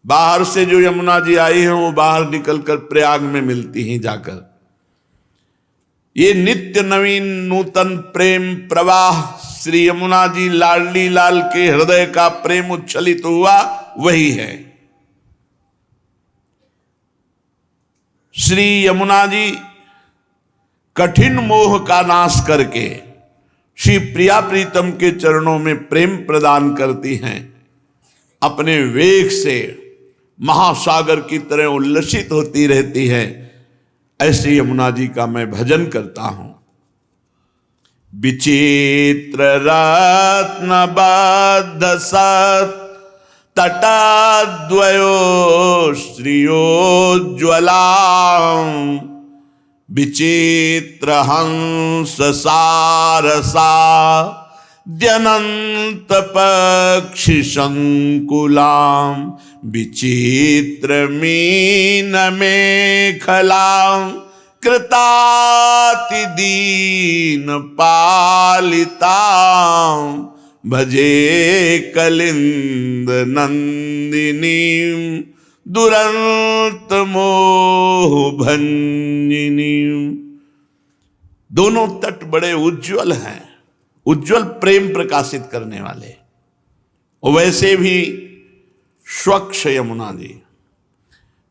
बाहर से जो यमुना जी आई है वो बाहर निकलकर प्रयाग में मिलती हैं जाकर। ये नित्य नवीन नूतन प्रेम प्रवाह श्री यमुना जी लाडली लाल के हृदय का प्रेम उच्छलित हुआ, वही है। श्री यमुना जी कठिन मोह का नाश करके श्री प्रिया प्रीतम के चरणों में प्रेम प्रदान करती हैं। अपने वेग से महासागर की तरह उल्लसित होती रहती है। ऐसी यमुना जी का मैं भजन करता हूं। विचित्र रत्न बद्ध सत तटद्वयो श्रियोज्ज्वला विचित्र हंस सारसा द्यनंत पक्षी संकुलाम विचित्र मीन मेखलाम कृताति दीन पालिताम भजे कलिंद नंदिनी दुरंत मोह भंजिनी। दोनों तट बड़े उज्जवल हैं, उज्जवल प्रेम प्रकाशित करने वाले। और वैसे भी स्वच्छ यमुना जी,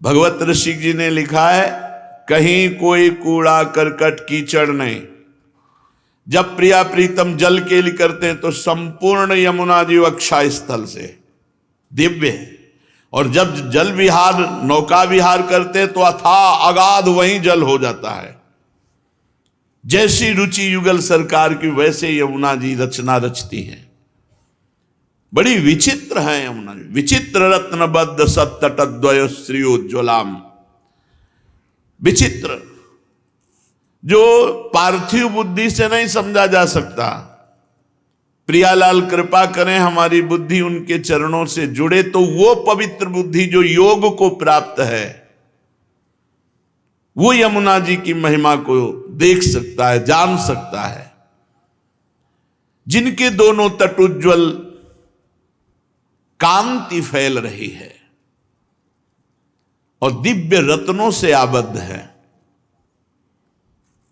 भगवत ऋषि जी ने लिखा है, कहीं कोई कूड़ा करकट कीचड़ नहीं। जब प्रिया प्रीतम जल के लिए करते हैं तो संपूर्ण यमुना जी अक्षय स्थल से दिव्य है। और जब जल विहार नौका विहार करते तो अथाह अगाध वहीं जल हो जाता है। जैसी रुचि युगल सरकार की वैसे यमुना जी रचना रचती हैं। बड़ी विचित्र है यमुना जी। विचित्र रत्नबद्ध सत्तटद्वय श्रियोज्ज्वलाम। विचित्र जो पार्थिव बुद्धि से नहीं समझा जा सकता। प्रियालाल कृपा करें हमारी बुद्धि उनके चरणों से जुड़े तो वो पवित्र बुद्धि जो योग को प्राप्त है वो यमुना जी की महिमा को देख सकता है, जान सकता है। जिनके दोनों तट उज्ज्वल कांति फैल रही है और दिव्य रत्नों से आबद्ध है।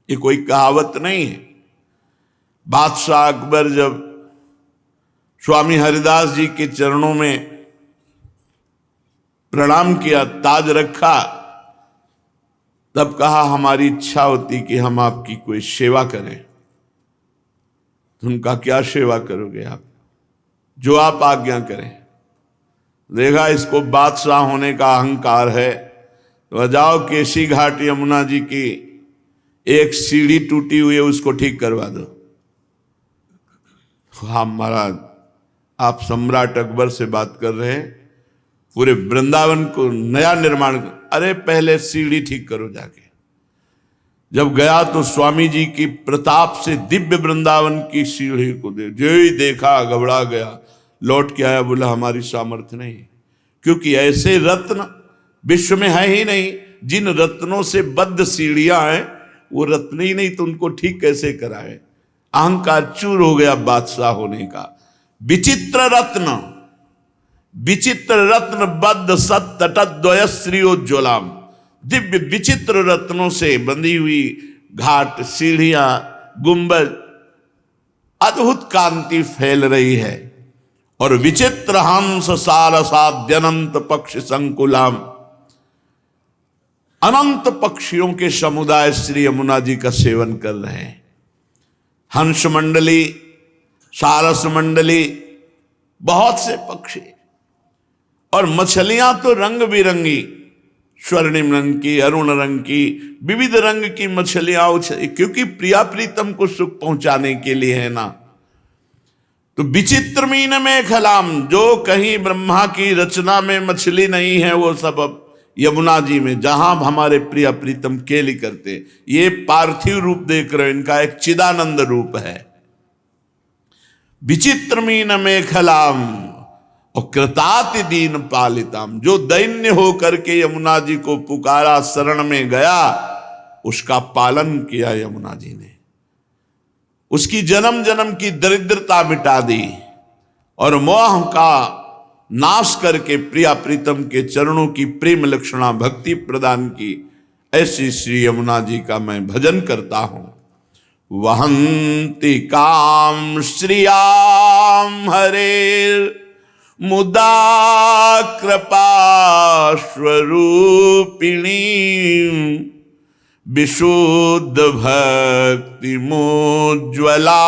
ये कोई कहावत नहीं है। बादशाह अकबर जब स्वामी हरिदास जी के चरणों में प्रणाम किया, ताज रखा, तब कहा हमारी इच्छा होती कि हम आपकी कोई सेवा करें। तो उनका क्या सेवा करोगे आप, जो आप आज्ञा करें। देखा इसको बादशाह होने का अहंकार है, तो जाओ केसी घाट यमुना जी की एक सीढ़ी टूटी हुई है उसको ठीक करवा दो। हाँ महाराज, आप सम्राट अकबर से बात कर रहे हैं, पूरे वृंदावन को नया निर्माण। अरे पहले सीढ़ी ठीक करो जाके। जब गया तो स्वामी जी की प्रताप से दिव्य वृंदावन की सीढ़ी को जो ही देखा घबरा गया, लौट के आया, बोला हमारी सामर्थ्य नहीं, क्योंकि ऐसे रत्न विश्व में है ही नहीं। जिन रत्नों से बद्ध सीढ़ियां हैं वो रत्न ही नहीं, तो उनको ठीक कैसे कराए। अहंकार चूर हो गया बादशाह होने का। विचित्र रत्न, विचित्र रत्न बद्ध सत तटद्वय श्रीयोज्ज्वलाम, दिव्य विचित्र रत्नों से बंधी हुई घाट, सीढ़ियां, गुंबद, अद्भुत कांति फैल रही है। और विचित्र हंस सारसाद्यनंत पक्ष संकुलाम, अनंत पक्षियों के समुदाय श्री यमुना जी का सेवन कर रहे हैं। हंस मंडली, सारस मंडली, बहुत से पक्षी, और मछलियां तो रंग बिरंगी, स्वर्णिम रंग की, अरुण रंग की, विविध रंग की मछलियां, क्योंकि प्रिया प्रीतम को सुख पहुंचाने के लिए है ना। तो विचित्र मीन में खलाम, जो कहीं ब्रह्मा की रचना में मछली नहीं है वो सब अब यमुना जी में, जहां हमारे प्रिया प्रीतम केली करते। ये पार्थिव रूप देख रहे हो, इनका एक चिदानंद रूप है। विचित्र मीन में खलाम और कृताति दीन पालिताम, जो दैन्य होकर के यमुना जी को पुकारा, शरण में गया, उसका पालन किया यमुना जी ने। उसकी जन्म जन्म की दरिद्रता मिटा दी और मोह का नाश करके प्रिया प्रीतम के चरणों की प्रेम लक्षणा भक्ति प्रदान की। ऐसी श्री यमुना जी का मैं भजन करता हूं। वहंति काम श्रियाम हरे मुदा कृपा स्वरूपिणी, विशुद्ध भक्ति मोज्ज्वलाम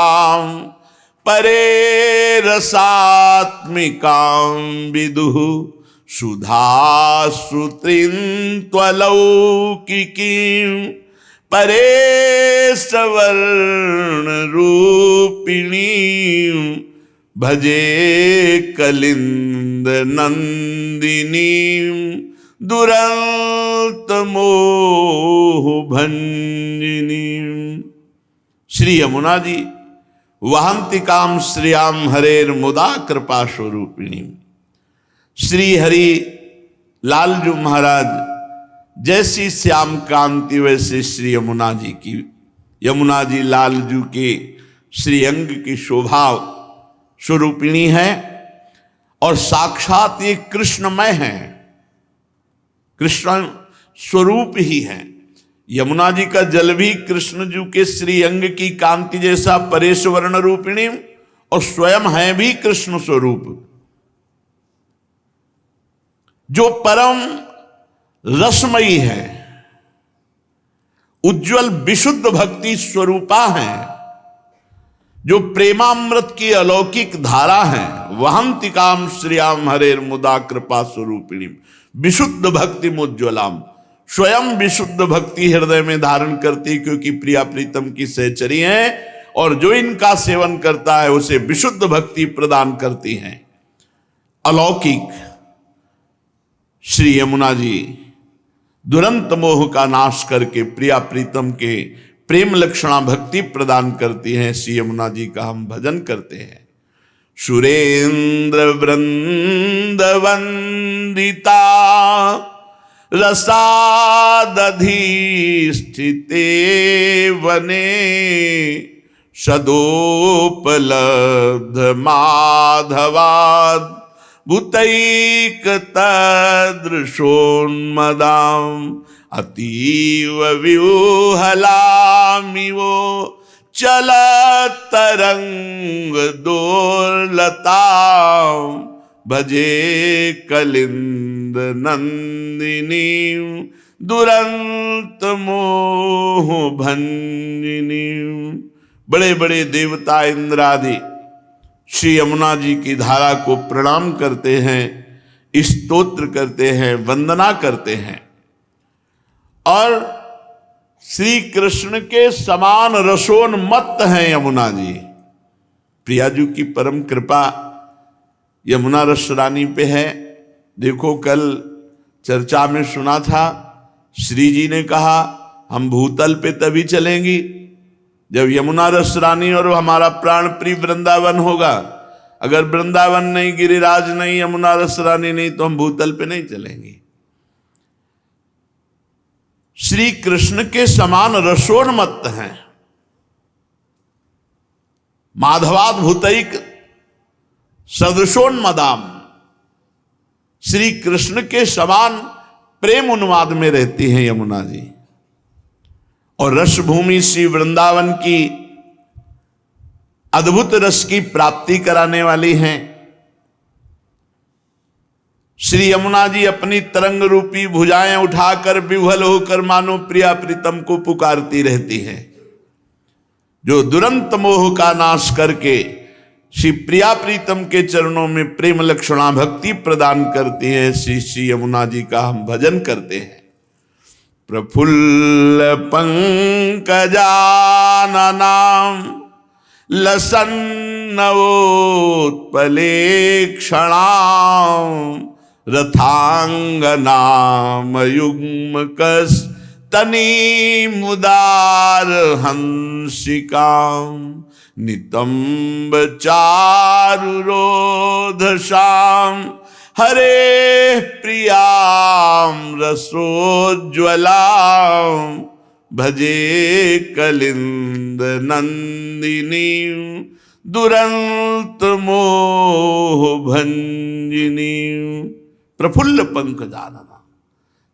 परे रसात्मिकां विदुः सुधा सुत्रिं त्वलौकिकीं परे सवर्ण रूपिणीं भजे कलिंद नंदिनीं दुरंत मोह भंजिनीं। श्री यमुना जी वहंतिकाम श्रियाम हरेर मुदा कृपा स्वरूपिणी। श्री हरि लालजू महाराज जैसी श्याम कांति वैसे श्री यमुना जी की, यमुना जी लालजू के श्रीअंग की शोभा स्वरूपिणी है और साक्षात ये कृष्णमय है, कृष्ण स्वरूप ही है। यमुना जी का जल भी कृष्ण जी के श्रीअंग की कांति जैसा परेश वर्ण रूपिणी और स्वयं है भी कृष्ण स्वरूप, जो परम रसमयी है, उज्जवल विशुद्ध भक्ति स्वरूपा है, जो प्रेमामृत की अलौकिक धारा है। वहंतिकाम श्रियाम हरेर मुदा कृपा स्वरूपिणी, विशुद्ध भक्ति मुज्ज्वलाम, स्वयं विशुद्ध भक्ति हृदय में धारण करती, क्योंकि प्रिया प्रीतम की सहचरी है और जो इनका सेवन करता है उसे विशुद्ध भक्ति प्रदान करती हैं। अलौकिक श्री यमुना जी दुरंत मोह का नाश करके प्रिया प्रीतम के प्रेम लक्षणा भक्ति प्रदान करती हैं। श्री यमुना जी का हम भजन करते हैं। सुरेंद्र वृंदवंदिता रसादधिष्ठिते वने सदोपलब्ध माधवाद भूतैक तदृशोन्मदाम् अतीव व्यूहलामिवो चलतरंग दोलताम् भजे कलिंद नंदिनी दुरंत मोह भंजिनी। बड़े बड़े देवता इंद्रादि श्री यमुना जी की धारा को प्रणाम करते हैं, स्तोत्र करते हैं, वंदना करते हैं और श्री कृष्ण के समान रसोन्मत्त हैं यमुना जी। प्रियाजू की परम कृपा यमुना रस रानी पे है। देखो कल चर्चा में सुना था, श्री जी ने कहा हम भूतल पे तभी चलेंगी जब यमुना रस रानी और हमारा प्राण प्रिय वृंदावन होगा। अगर वृंदावन नहीं, गिरिराज नहीं, यमुना रस रानी नहीं तो हम भूतल पे नहीं चलेंगे। श्री कृष्ण के समान रसोन्मत्त हैं। माधवाद भूतैक सदृशोन्मदाम, श्री कृष्ण के समान प्रेम उन्माद में रहती हैं यमुना जी। और रस भूमि श्री वृंदावन की अद्भुत रस की प्राप्ति कराने वाली हैं। श्री यमुना जी अपनी तरंग रूपी भुजाएं उठाकर विह्वल होकर मानो प्रिया प्रीतम को पुकारती रहती हैं, जो दुरंत मोह का नाश करके श्री प्रिया प्रीतम के चरणों में प्रेम लक्षणा भक्ति प्रदान करती है। श्री यमुना जी का हम भजन करते हैं। प्रफुल्ल पंकजाननाम लसन्नवोत्पलेक्षणाम रथांगनाम युग्मकस तनीमुदार हंसिकाम नितंब चारुरोधशाम हरे प्रियाम रसोज्वलाम भजे कलिंद नंदिनी दुरंत मोह भंजिनी। प्रफुल्ल पंकजानना,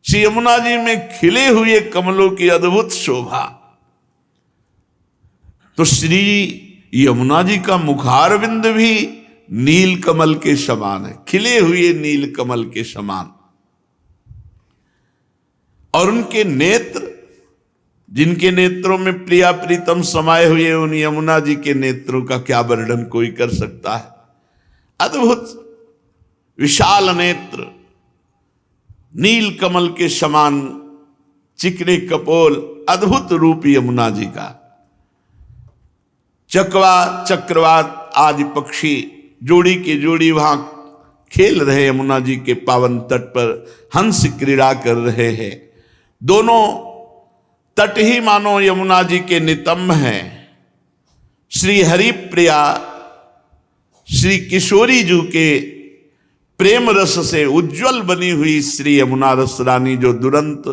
श्री यमुना जी में खिले हुए कमलों की अद्भुत शोभा। तो श्री यमुना जी का मुखारविंद भी नील कमल के समान है, खिले हुए नील कमल के समान। और उनके नेत्र, जिनके नेत्रों में प्रिया प्रीतम समाये हुए, उन यमुना जी के नेत्रों का क्या वर्णन कोई कर सकता है। अद्भुत विशाल नेत्र, नील कमल के समान चिकने कपोल, अद्भुत रूप यमुना जी का। चकवा चक्रवात आदि पक्षी जोड़ी के जोड़ी वहां खेल रहे यमुना जी के पावन तट पर, हंस क्रीड़ा कर रहे हैं। दोनों तट ही मानो यमुना जी के नितंब हैं। श्री हरिप्रिया श्री किशोरी जी के प्रेम रस से उज्जवल बनी हुई श्री यमुना रस रानी, जो दुरंत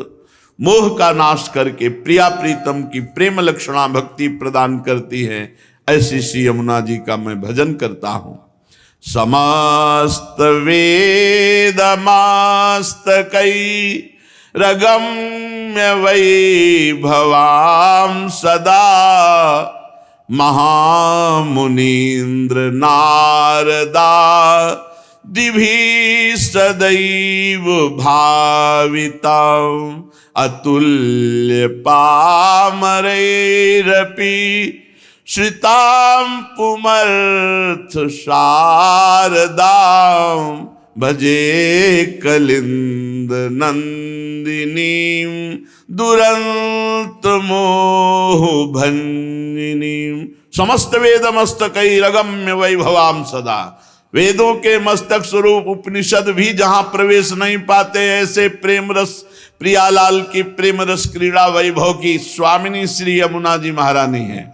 मोह का नाश करके प्रिया प्रीतम की प्रेम लक्षणा भक्ति प्रदान करती है, ऐसी श्री यमुना जी का मैं भजन करता हूं। समस्त वेद मस्तकै रगम्य वैभवां सदा महामुनीन्द्र नारदा दिभि सदैव भावितां अतुल्य पामरैरपि श्रितां पुमर्थ शारदां भजे कलिंद नंदिनीं दुरंत मोह भंजिनीं। समस्त वेद मस्तकै रगम्य वैभवां सदा, वेदों के मस्तक स्वरूप उपनिषद भी जहां प्रवेश नहीं पाते, ऐसे प्रेम रस प्रियालाल की प्रेम रस क्रीड़ा वैभव की स्वामिनी श्री यमुना जी महारानी है।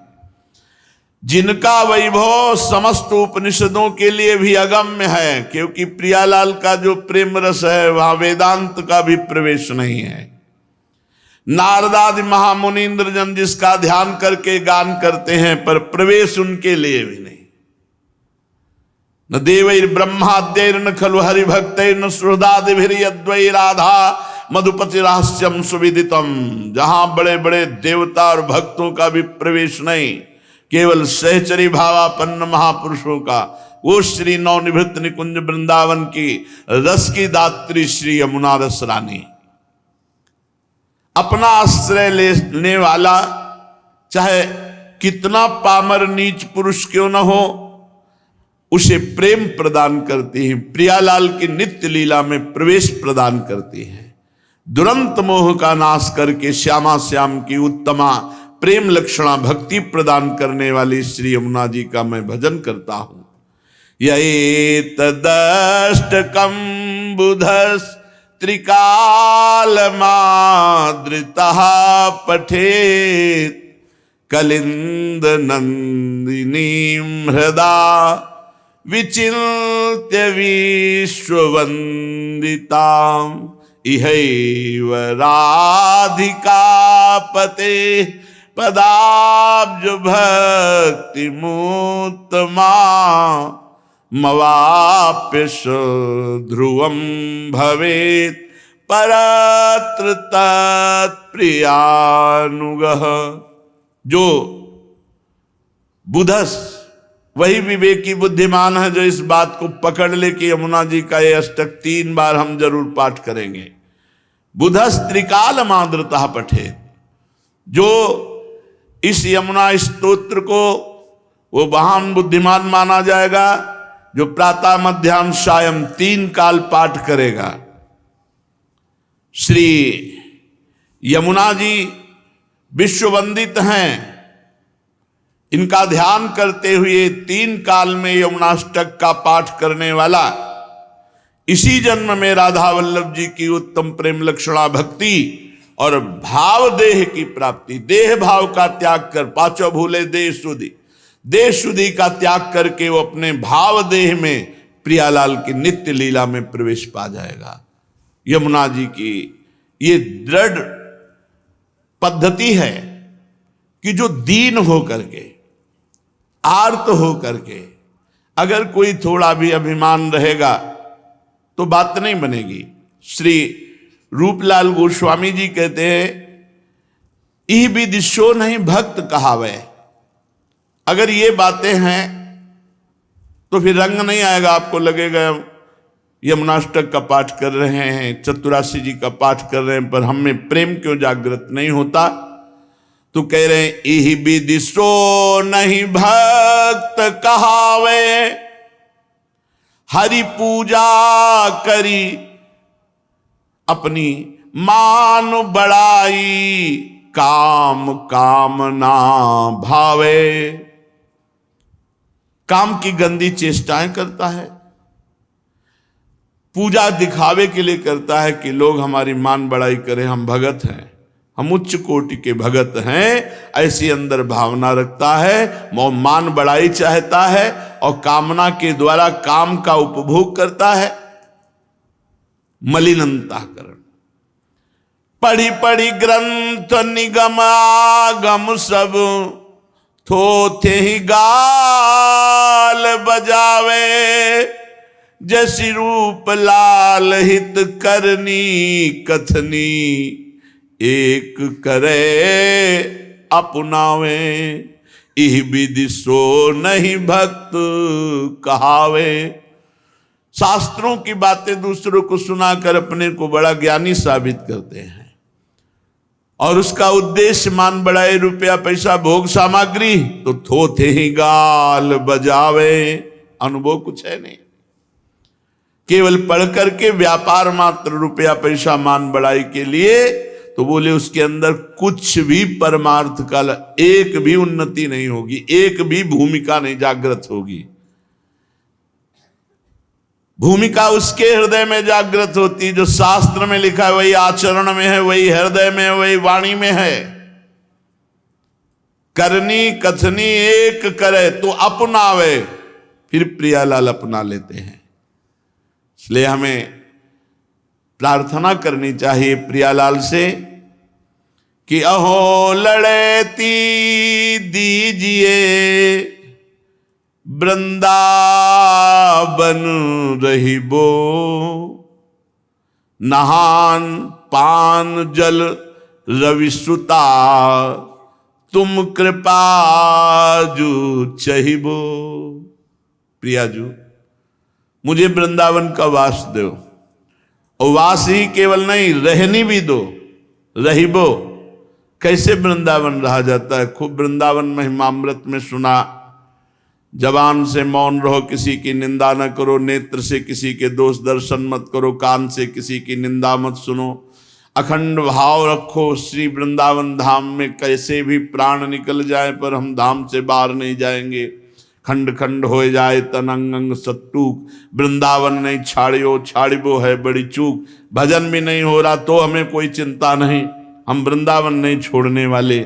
जिनका वैभव समस्त उपनिषदों के लिए भी अगम्य है, क्योंकि प्रियालाल का जो प्रेम रस है वहां वेदांत का भी प्रवेश नहीं है। नारदादि महामुनीन्द्र जन जिसका ध्यान करके गान करते हैं, पर प्रवेश उनके लिए भी नहीं। न देवैर ब्रह्माद्यैर न खलु हरिभक्तैर न सुहृदादिभिर्यद्वै राधा मधुपति रहस्यम सुविदितम। जहां बड़े बड़े देवता और भक्तों का भी प्रवेश नहीं, केवल सहचरी भावापन्न महापुरुषों का, वो श्री नवनिभृत निकुंज वृंदावन की रस की दात्री श्री यमुना रस रानी। अपना आश्रय लेने वाला चाहे कितना पामर नीच पुरुष क्यों न हो, उसे प्रेम प्रदान करती है। प्रियालाल की नित्य लीला में प्रवेश प्रदान करती है। दुरंत मोह का नाश करके श्यामा श्याम की उत्तमा प्रेम लक्षणा भक्ति प्रदान करने वाली श्री यमुना जी का मैं भजन करता हूं। यैतदष्टकं बुधस् त्रिकाल मादृतः पठेत् कलिंद नंदिनीं हृदा विचिन्त्य विश्ववंदिताम् इहैव राधिका पते पदाब्ज भक्ति मुत्तमा मवाप्य ध्रुवं भवेत् परत्र तत्प्रियानुगः। जो बुधस वही विवेकी बुद्धिमान है जो इस बात को पकड़ ले कि यमुना जी का ये अष्टक 3 बार हम जरूर पाठ करेंगे। बुधस त्रिकाल मादृतः पठेत्, जो इस यमुना स्तोत्र को वो महान बुद्धिमान माना जाएगा जो प्रातः मध्याह्न सायं 3 काल पाठ करेगा। श्री यमुना जी विश्ववंदित हैं। इनका ध्यान करते हुए 3 काल में यमुनाष्टक का पाठ करने वाला इसी जन्म में राधा वल्लभ जी की उत्तम प्रेम लक्षणा भक्ति और भाव देह की प्राप्ति, देह भाव का त्याग कर, पांचों भूले देह शुद्धि, देह शुद्धि का त्याग करके वो अपने भाव देह में प्रियालाल की नित्य लीला में प्रवेश पा जाएगा। यमुना जी की ये दृढ़ पद्धति है कि जो दीन हो करके, आर्त हो करके, अगर कोई थोड़ा भी अभिमान रहेगा तो बात नहीं बनेगी। श्री रूपलाल गोस्वामी जी कहते हैं, इह विदिशो नहीं भक्त कहावे। अगर ये बातें हैं तो फिर रंग नहीं आएगा, आपको लगेगा यमुनाष्टक का पाठ कर रहे हैं, चतुरासी जी का पाठ कर रहे हैं, पर हमें प्रेम क्यों जागृत नहीं होता। तो कह रहे हैं, इह विदिशो नहीं भक्त कहावे, हरि पूजा करी अपनी मान बड़ाई, काम कामना भावे। काम की गंदी चेष्टाएं करता है, पूजा दिखावे के लिए करता है कि लोग हमारी मान बड़ाई करें, हम भगत हैं, हम उच्च कोटि के भगत हैं, ऐसी अंदर भावना रखता है। वो मान बड़ाई चाहता है और कामना के द्वारा काम का उपभोग करता है। मलिन अंतःकरण, पढ़ी पढ़ी ग्रंथ निगम आगम सब, थोथे ही गाल बजावे, जैसी रूप लाल हित करनी कथनी, एक करे अपनावे, इह विदिशो नहीं भक्त कहावे। शास्त्रों की बातें दूसरों को सुनाकर अपने को बड़ा ज्ञानी साबित करते हैं और उसका उद्देश्य मान बढ़ाए, रुपया पैसा भोग सामग्री, तो थोथे ही गाल बजावे। अनुभव कुछ है नहीं, केवल पढ़ करके व्यापार मात्र, रुपया पैसा मान बढ़ाई के लिए। तो बोले उसके अंदर कुछ भी परमार्थ का एक भी उन्नति नहीं होगी, एक भी भूमिका नहीं जागृत होगी। भूमिका उसके हृदय में जागृत होती जो शास्त्र में लिखा है, वही आचरण में है, वही हृदय में है, वही वाणी में है। करनी कथनी एक करे तो अपनावे, फिर प्रियालाल अपना लेते हैं। इसलिए हमें प्रार्थना करनी चाहिए प्रियालाल से कि अहो लड़ेती दीजिए वृंदावन रहिबो, नहान पान जल रविसुता, तुम कृपा जू चाहिबो। प्रियाजू मुझे वृंदावन का वास दो, और वास ही केवल नहीं, रहनी भी दो। रहिबो, कैसे वृंदावन रहा जाता है? खूब वृंदावन महिमामृत में सुना, जबान से मौन रहो, किसी की निंदा न करो, नेत्र से किसी के दोष दर्शन मत करो, कान से किसी की निंदा मत सुनो, अखंड भाव रखो। श्री वृंदावन धाम में कैसे भी प्राण निकल जाए पर हम धाम से बाहर नहीं जाएंगे। खंड खंड हो जाए तन अंग अंग सत्तूक, वृंदावन नहीं छाड़ियो छाड़िबो है बड़ी चूक। भजन भी नहीं हो रहा तो हमें कोई चिंता नहीं, हम वृंदावन नहीं छोड़ने वाले।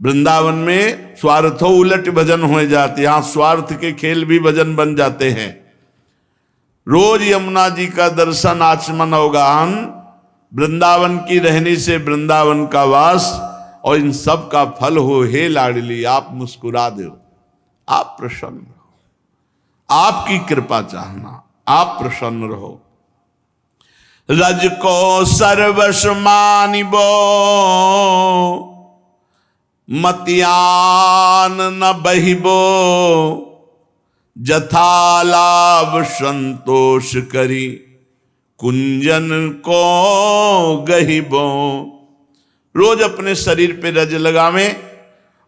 वृंदावन में स्वार्थो उलट भजन हो जाते, यहां स्वार्थ के खेल भी भजन बन जाते हैं। रोज यमुना जी का दर्शन, आचमन अवगाहन, वृंदावन की रहनी से वृंदावन का वास, और इन सब का फल हो हे लाडली आप मुस्कुरा दो, आप प्रसन्न रहो, आपकी कृपा चाहना, आप प्रसन्न रहो। रज को सर्वस मानिबो, मतियान न बहिबो, जथा लाभ संतोष करी, कुंजन को गहिबो। रोज अपने शरीर पे रज लगावे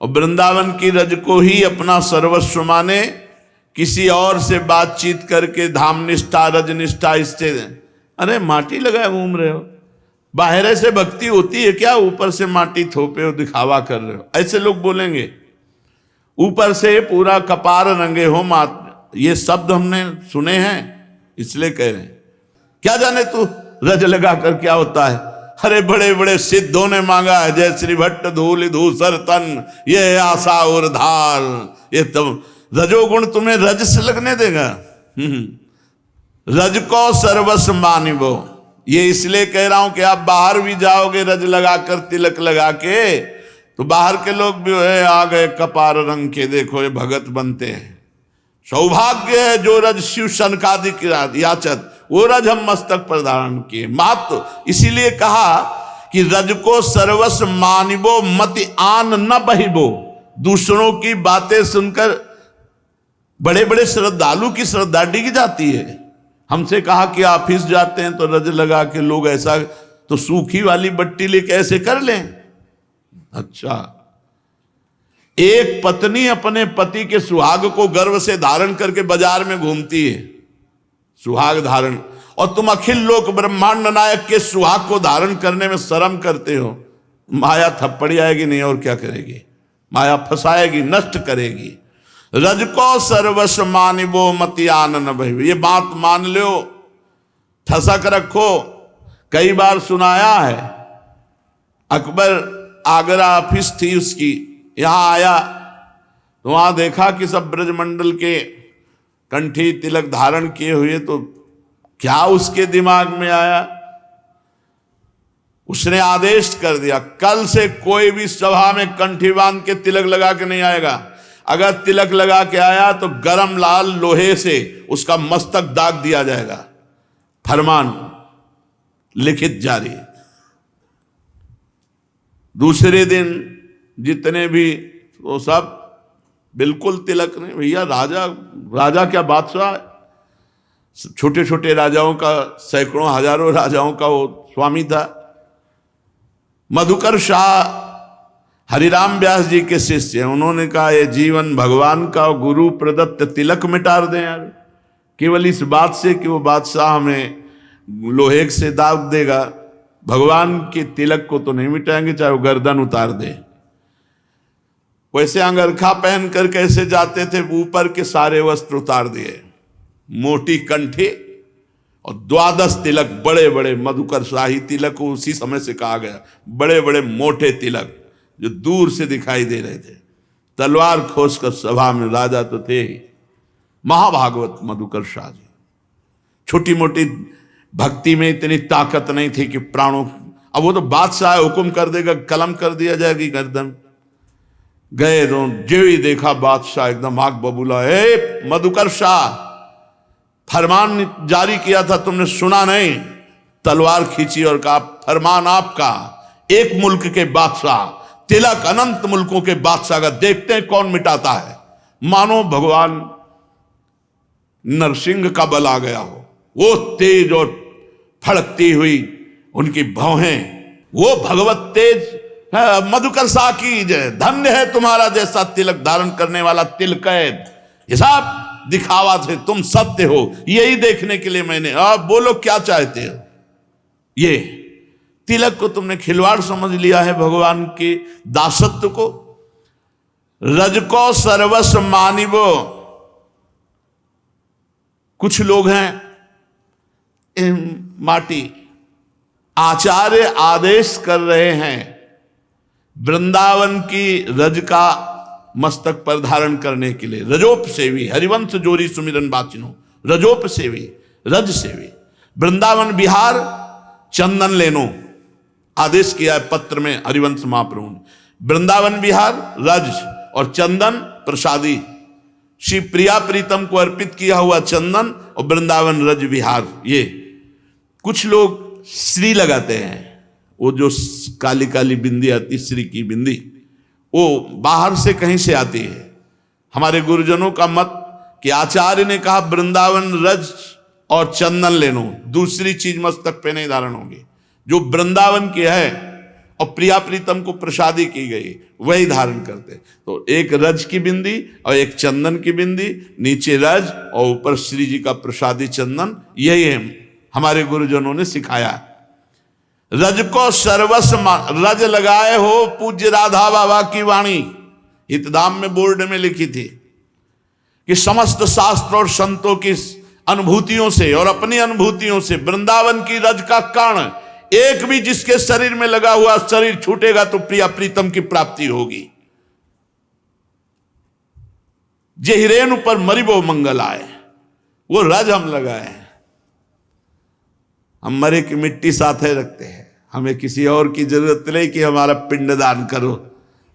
और वृंदावन की रज को ही अपना सर्वस्व माने। किसी और से बातचीत करके धाम निष्ठा रज निष्ठा, इससे अरे माटी लगाए घूम रहे हो, बाहर से भक्ति होती है क्या? ऊपर से माटी थोपे हो, दिखावा कर रहे हो, ऐसे लोग बोलेंगे। ऊपर से पूरा कपार रंगे हो मात, ये शब्द हमने सुने हैं, इसलिए कह रहे हैं। क्या जाने तू रज लगा कर क्या होता है? अरे बड़े बड़े सिद्धों ने मांगा है, जय श्री भट्ट धूल धूसर तन, ये आशा और धार, ये तब रजोगुण तुम्हें रज से लगने देगा? रज को सर्वस्व मानिबो। ये इसलिए कह रहा हूं कि आप बाहर भी जाओगे रज लगाकर, तिलक लगा के, तो बाहर के लोग भी आ गए कपार रंग के, देखो ये भगत बनते हैं। सौभाग्य है जो रज शिव सनकादिक याचत, वो रज हम मस्तक पर धारण किए। मात्र इसीलिए कहा कि रज को सर्वस्व मानिबो, मति आन न बहिबो। दूसरों की बातें सुनकर बड़े बड़े श्रद्धालु की श्रद्धा डिग जाती है। हमसे कहा कि ऑफिस जाते हैं तो रज लगा के लोग ऐसा, तो सूखी वाली बट्टी लेके ऐसे कर लें। अच्छा, एक पत्नी अपने पति के सुहाग को गर्व से धारण करके बाजार में घूमती है, सुहाग धारण, और तुम अखिल लोक ब्रह्मांड नायक के सुहाग को धारण करने में शर्म करते हो। माया थप्पड़ी आएगी नहीं और क्या करेगी? माया फंसाएगी, नष्ट करेगी। रज को सर्वस्व मानिबो, मति आन न बहिबो। ये बात मान लो, ठसक रखो। कई बार सुनाया है, अकबर आगरा ऑफिस थी उसकी, यहां आया तो वहां देखा कि सब ब्रजमंडल के कंठी तिलक धारण किए हुए, तो क्या उसके दिमाग में आया? उसने आदेश कर दिया, कल से कोई भी सभा में कंठी बांध के तिलक लगा के नहीं आएगा। अगर तिलक लगा के आया तो गरम लाल लोहे से उसका मस्तक दाग दिया जाएगा। फरमान लिखित जारी। दूसरे दिन जितने भी, वो सब बिल्कुल तिलक नहीं। भैया राजा क्या बादशाह, छोटे छोटे राजाओं का, सैकड़ों हजारों राजाओं का वो स्वामी था। मधुकर शाह हरिराम व्यास जी के शिष्य हैं। उन्होंने कहा ये जीवन भगवान का गुरु प्रदत्त तिलक मिटा दें यार, केवल इस बात से कि वो बादशाह हमें लोहे से दाग देगा, भगवान के तिलक को तो नहीं मिटाएंगे चाहे वो गर्दन उतार दे। वैसे अंगरखा पहन कर कैसे जाते थे, ऊपर के सारे वस्त्र उतार दिए, मोटी कंठी और 12 तिलक, बड़े बड़े मधुकर शाही तिलक उसी समय से कहा गया, बड़े बड़े मोटे तिलक जो दूर से दिखाई दे रहे थे। तलवार खोसकर सभा में, राजा तो थे ही, महाभागवत मधुकर शाह जी। छोटी मोटी भक्ति में इतनी ताकत नहीं थी कि प्राणों, अब वो तो बादशाह हुक्म कर देगा, कलम कर दिया जाएगी गर्दन। गए तो जो ही देखा बादशाह एकदम आग बबूला, ए मधुकर शाह, फरमान जारी किया था तुमने सुना नहीं? तलवार खींची और कहा फरमान आपका, एक मुल्क के बादशाह, तिलक अनंत मुल्कों के बादशाह का, देखते हैं कौन मिटाता है। मानो भगवान नरसिंह का बल आ गया हो। वो तेज और फड़कती हुई उनकी भौहें, वो भगवत तेज, मधुकर शाह की जय, धन्य है तुम्हारा जैसा तिलक धारण करने वाला तिलकैद। ये सब दिखावा थे, तुम सत्य हो, यही देखने के लिए मैंने, अब बोलो क्या चाहते हो। ये तिलक को तुमने खिलवाड़ समझ लिया है, भगवान के दासत्व को। रज को सर्वस्व मानिबो, कुछ लोग हैं माटी, आचार्य आदेश कर रहे हैं वृंदावन की रज का मस्तक पर धारण करने के लिए। रजोप सेवी हरिवंश जोरी सुमिरन बाचिनो, रजोप सेवी, रज सेवी। वृंदावन बिहार चंदन लेनो, आदेश किया है पत्र में हरिवंश महाप्रभु ने। वृंदावन बिहार रज और चंदन प्रसादी, श्री प्रिया प्रीतम को अर्पित किया हुआ चंदन और वृंदावन रज विहार। ये कुछ लोग श्री लगाते हैं, वो जो काली काली बिंदी आती, श्री की बिंदी, वो बाहर से कहीं से आती है। हमारे गुरुजनों का मत कि आचार्य ने कहा वृंदावन रज और चंदन ले लो, दूसरी चीज मस्तक पे नहीं धारण होगी। जो वृंदावन की है और प्रिया प्रीतम को प्रसादी की गई वही धारण करते। तो एक रज की बिंदी और एक चंदन की बिंदी, नीचे रज और ऊपर श्री जी का प्रसादी चंदन, यही है हमारे गुरुजनों ने सिखाया। रज को सर्वस्व, रज लगाए हो पूज्य राधा बाबा की वाणी, हितधाम में बोर्ड में लिखी थी कि समस्त शास्त्र और संतों की अनुभूतियों से और अपनी अनुभूतियों से वृंदावन की रज का कण एक भी जिसके शरीर में लगा हुआ शरीर छूटेगा तो प्रिया प्रीतम की प्राप्ति होगी। जे हिरेन पर मरिबो मंगल आए, वो रज हम लगाए। हम मरे की मिट्टी साथ रखते हैं, हमें किसी और की जरूरत नहीं कि हमारा पिंडदान करो,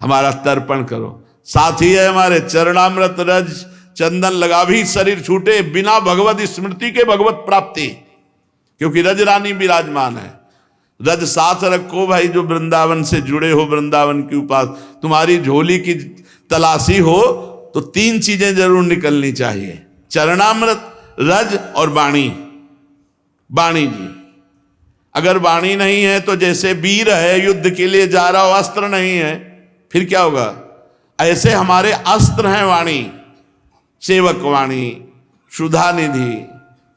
हमारा तर्पण करो। साथ ही है हमारे चरणामृत रज चंदन लगा भी शरीर छूटे बिना भगवत स्मृति के भगवत प्राप्ति, क्योंकि रज रानी विराजमान है। रज साथ रखो भाई, जो वृंदावन से जुड़े हो, वृंदावन की उपास, तुम्हारी झोली की तलाशी हो तो तीन चीजें जरूर निकलनी चाहिए, चरणामृत, रज और वाणी। वाणी जी, अगर वाणी नहीं है तो जैसे वीर है युद्ध के लिए जा रहा हो, अस्त्र नहीं है, फिर क्या होगा? ऐसे हमारे अस्त्र हैं वाणी, सेवक वाणी, सुधा निधि,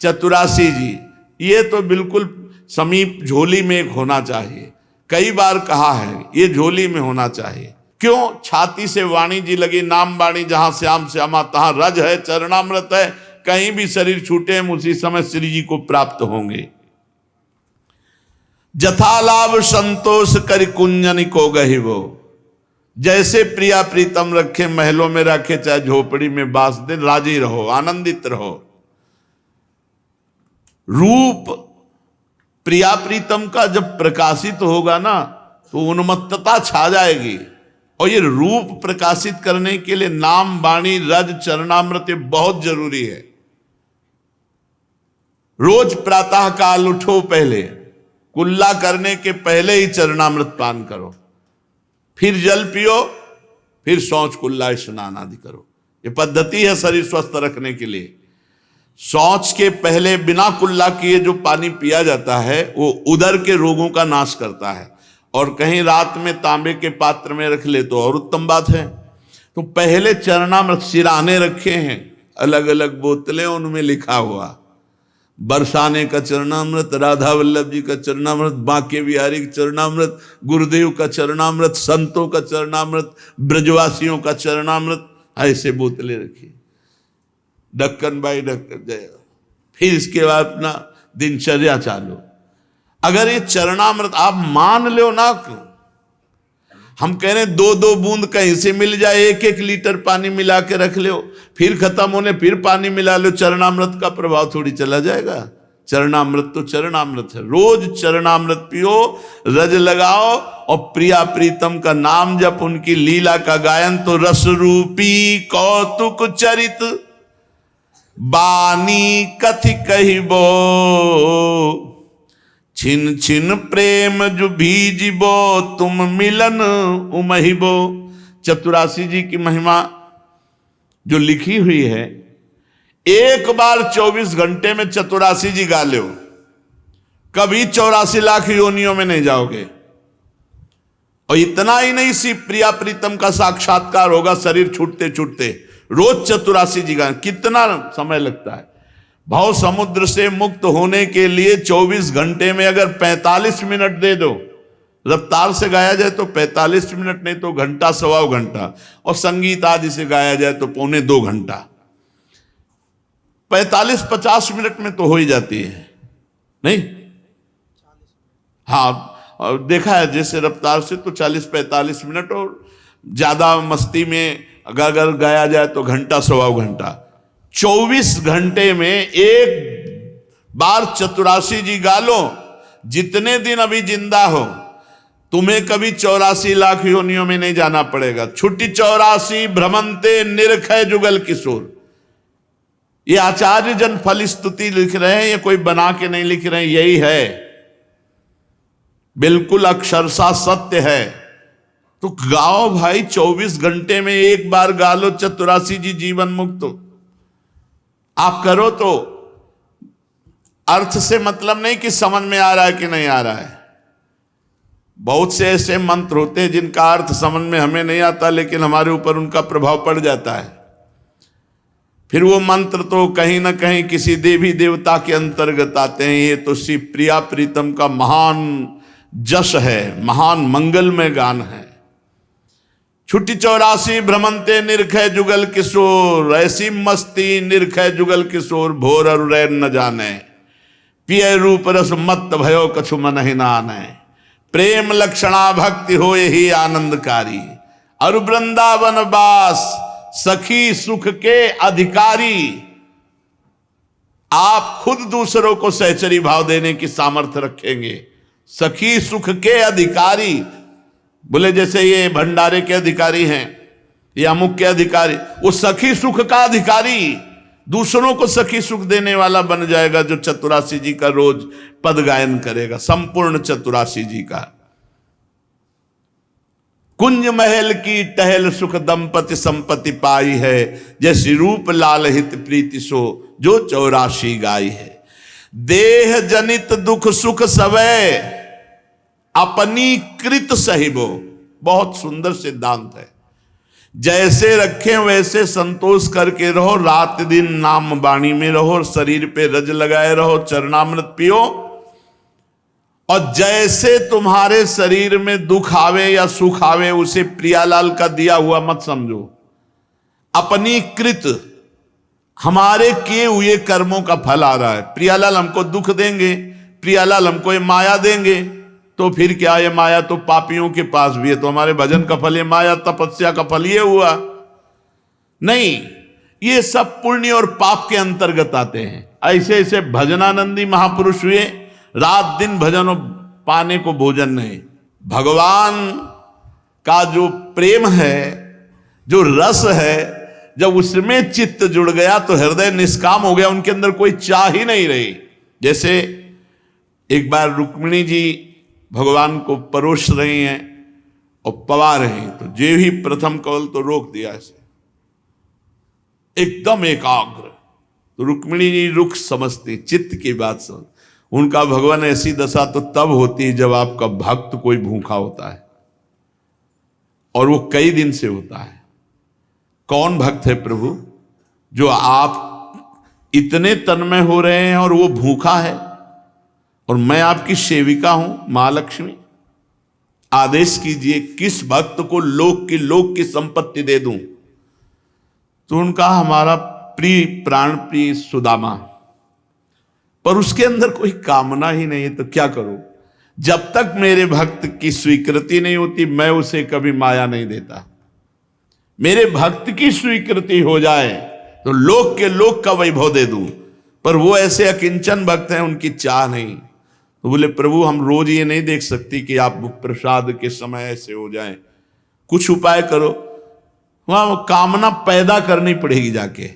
चतुरासी जी, ये तो बिल्कुल समीप झोली में एक होना चाहिए। कई बार कहा है ये झोली में होना चाहिए। क्यों? छाती से वाणी जी लगी, नाम वाणी, जहां श्याम श्यामा तहां रज है, चरणामृत है, कहीं भी शरीर छूटे हम उसी समय श्री जी को प्राप्त होंगे। जथा लाभ संतोष कर कुंजन को गहिबो, जैसे प्रिया प्रीतम रखे महलों में रखे चाहे झोपड़ी में बास दे, राजी रहो, आनंदित रहो। रूप प्रिया प्रीतम का जब प्रकाशित होगा ना तो उन्मत्तता छा जाएगी। और ये रूप प्रकाशित करने के लिए नाम वाणी रज चरणामृत बहुत जरूरी है। रोज प्रातः काल उठो, पहले कुल्ला करने के पहले ही चरणामृत पान करो, फिर जल पियो, फिर शौच कुल्ला स्नान आदि करो। ये पद्धति है शरीर स्वस्थ रखने के लिए। शौच के पहले बिना कुल्ला किए जो पानी पिया जाता है वो उदर के रोगों का नाश करता है। और कहीं रात में तांबे के पात्र में रख ले तो और उत्तम बात है। तो पहले चरणामृत सिराने रखे हैं, अलग अलग बोतलें, उनमें लिखा हुआ बरसाने का चरणामृत, राधा वल्लभ जी का चरणामृत, बांके बिहारी का चरणामृत, गुरुदेव का चरणामृत, संतों का चरणामृत, ब्रजवासियों का चरणामृत, ऐसे बोतलें रखी, ढक्कन बाई ढक्कन जय। फिर इसके बाद अपना दिनचर्या चालू। अगर ये चरणामृत आप मान लो ना, हम कह रहे हैं 2-2 बूंद कहीं से मिल जाए, 1-1 लीटर पानी मिला के रख लो, फिर खत्म होने फिर पानी मिला लो, चरणामृत का प्रभाव थोड़ी चला जाएगा। चरणामृत तो चरणामृत है, रोज चरणामृत पियो, रज लगाओ और प्रिया प्रीतम का नाम जप, उनकी लीला का गायन। तो रस रूपी कौतुक चरित बानी कथि कहिबो, छिन छिन प्रेम जो भीजिबो, तुम मिलन उमहिबो। चतुरासी जी की महिमा जो लिखी हुई है, एक बार 24 घंटे में चतुरासी जी गा लो, कभी 84 लाख योनियों में नहीं जाओगे। और इतना ही नहीं, सी प्रिया प्रीतम का साक्षात्कार होगा शरीर छूटते छूटते। रोज चतुरासी जी गा, कितना समय लगता है। भाव समुद्र से मुक्त होने के लिए 24 घंटे में अगर 45 मिनट दे दो, रफ्तार से गाया जाए तो 45 मिनट, नहीं तो घंटा सवा घंटा, और संगीत आदि से गाया जाए तो 1.25 घंटा। 45-50 मिनट में तो हो ही जाती है, नहीं? हाँ, और देखा है जैसे रफ्तार से तो 40-45 मिनट, और ज्यादा मस्ती में अगर गाया जाए तो घंटा सवा घंटा। 24 घंटे में एक बार चतुरासी जी गा लो, जितने दिन अभी जिंदा हो, तुम्हें कभी 84 लाख योनियों में नहीं जाना पड़ेगा। छुट्टी 84 भ्रमंते निरखय जुगल किशोर। ये आचार्य जन फल स्तुति लिख रहे हैं, ये कोई बना के नहीं लिख रहे हैं, यही है, बिल्कुल अक्षरशः सत्य है। तो गाओ भाई, 24 घंटे में एक बार गा लो, चतुरासी जी जीवन मुक्त। आप करो तो अर्थ से मतलब नहीं कि समझ में आ रहा है कि नहीं आ रहा है। बहुत से ऐसे मंत्र होते हैं जिनका अर्थ समझ में हमें नहीं आता, लेकिन हमारे ऊपर उनका प्रभाव पड़ जाता है। फिर वो मंत्र तो कहीं ना कहीं किसी देवी देवता के अंतर्गत आते हैं। ये तो श्री प्रिया प्रीतम का महान जश है, महान मंगलमय गान है। छुट्टी 84 भ्रमंते निरखय जुगल किशोर, ऐसी मस्ती निरखय जुगल किशोर, भोर अरुरैर न जाने, पिय रूप रस मत भयो कछु मन ही नाने, प्रेम लक्षणा भक्ति हो यही आनंदकारी, अरु वृंदावन वास सखी सुख के अधिकारी। आप खुद दूसरों को सहचरी भाव देने की सामर्थ्य रखेंगे। सखी सुख के अधिकारी, बोले जैसे ये भंडारे के अधिकारी हैं, ये अमुक के अधिकारी, वो सखी सुख का अधिकारी, दूसरों को सखी सुख देने वाला बन जाएगा, जो चतुरासी जी का रोज पद गायन करेगा, संपूर्ण चतुरासी जी का। कुंज महल की टहल सुख दंपति संपत्ति पाई है, जैसी रूप लाल हित प्रीति सो जो 84 गाई है। देह जनित दुख सुख सवै अपनी कृत सहिबो, बहुत सुंदर सिद्धांत है। जैसे रखें वैसे संतोष करके रहो, रात दिन नाम वाणी में रहो, शरीर पे रज लगाए रहो, चरणामृत पियो। और जैसे तुम्हारे शरीर में दुख आवे या सुख आवे, उसे प्रियालाल का दिया हुआ मत समझो। अपनी कृत, हमारे किए हुए कर्मों का फल आ रहा है। प्रियालाल हमको दुख देंगे, प्रियालाल हमको ये माया देंगे, तो फिर क्या, ये माया तो पापियों के पास भी है, तो हमारे भजन का फल ये माया तपस्या का फल ये हुआ नहीं। ये सब पुण्य और पाप के अंतर्गत आते हैं। ऐसे ऐसे भजनानंदी महापुरुष हुए, रात दिन भजन पाने को भोजन नहीं। भगवान का जो प्रेम है, जो रस है, जब उसमें चित्त जुड़ गया तो हृदय निष्काम हो गया, उनके अंदर कोई चाह ही नहीं रही। जैसे एक बार रुक्मिणी जी भगवान को परोस रही हैं और पवा रही हैं, तो जे ही प्रथम कवल तो रोक दिया ऐसे, एकदम एकाग्र। तो रुक्मिणी जी रुख समझती, चित्त की बात समझ। उनका भगवान ऐसी दशा तो तब होती है जब आपका भक्त कोई भूखा होता है, और वो कई दिन से होता है। कौन भक्त है प्रभु? जो आप इतने तन्मय हो रहे हैं और वो भूखा है, और मैं आपकी सेविका हूं महालक्ष्मी। आदेश कीजिए किस भक्त को लोक की संपत्ति दे दूं। तो उनका हमारा प्रिय प्राण प्रिय सुदामा, पर उसके अंदर कोई कामना ही नहीं है, तो क्या करो? जब तक मेरे भक्त की स्वीकृति नहीं होती मैं उसे कभी माया नहीं देता। मेरे भक्त की स्वीकृति हो जाए तो लोक के लोक का वैभव दे दूं, पर वो ऐसे अकिंचन भक्त हैं, उनकी चाह नहीं। तो बोले प्रभु हम रोज ये नहीं देख सकती कि आप प्रसाद के समय ऐसे हो जाएं, कुछ उपाय करो। वहां कामना पैदा करनी पड़ेगी जाके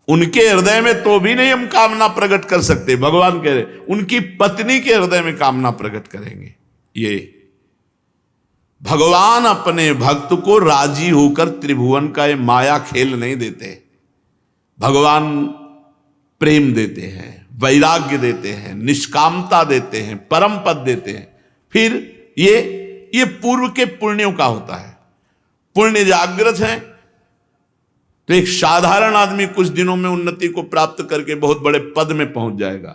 उनके हृदय में, तो भी नहीं हम कामना प्रकट कर सकते। भगवान कह रहे उनकी पत्नी के हृदय में कामना प्रकट करेंगे। ये भगवान अपने भक्त को राजी होकर त्रिभुवन का ये माया खेल नहीं देते। भगवान प्रेम देते हैं, वैराग्य देते हैं, निष्कामता देते हैं, परम पद देते हैं। फिर ये पूर्व के पुण्यों का होता है। पुण्य जागृत है तो एक साधारण आदमी कुछ दिनों में उन्नति को प्राप्त करके बहुत बड़े पद में पहुंच जाएगा।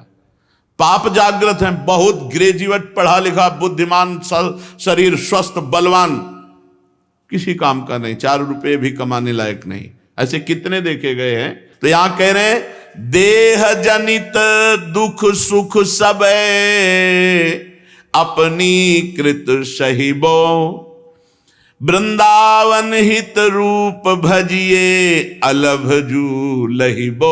पाप जागृत है, बहुत ग्रेजुएट पढ़ा लिखा बुद्धिमान शरीर स्वस्थ बलवान, किसी काम का नहीं, 4 रुपए भी कमाने लायक नहीं। ऐसे कितने देखे गए हैं। तो यहां कह रहे हैं देह जनित दुख सुख सब अपनी कृत सहिबो, वृंदावन हित रूप भजिए अलभजू लहिबो।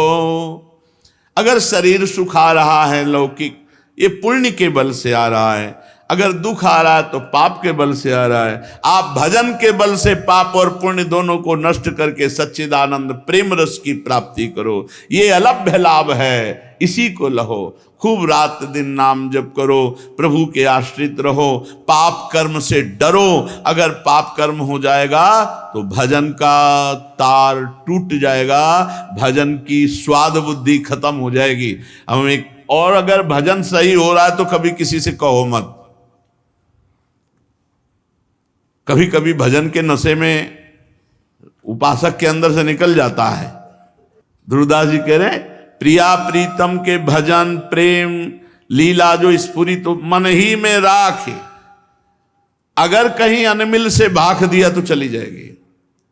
अगर शरीर सुख आ रहा है लौकिक, ये पुण्य के बल से आ रहा है। अगर दुख आ रहा है तो पाप के बल से आ रहा है। आप भजन के बल से पाप और पुण्य दोनों को नष्ट करके सच्चिदानंद प्रेम रस की प्राप्ति करो। ये अलभ्य लाभ है, इसी को लहो। खूब रात दिन नाम जप करो, प्रभु के आश्रित रहो, पाप कर्म से डरो। अगर पाप कर्म हो जाएगा तो भजन का तार टूट जाएगा, भजन की स्वाद बुद्धि खत्म हो जाएगी। और अगर भजन सही हो रहा है तो कभी किसी से कहो मत। कभी कभी भजन के नशे में उपासक के अंदर से निकल जाता है। ध्रुवदास जी कह रहे प्रिया प्रीतम के भजन प्रेम लीला जो स्फुरित तो मन ही में राखे। अगर कहीं अनमिल से भाख दिया तो चली जाएगी।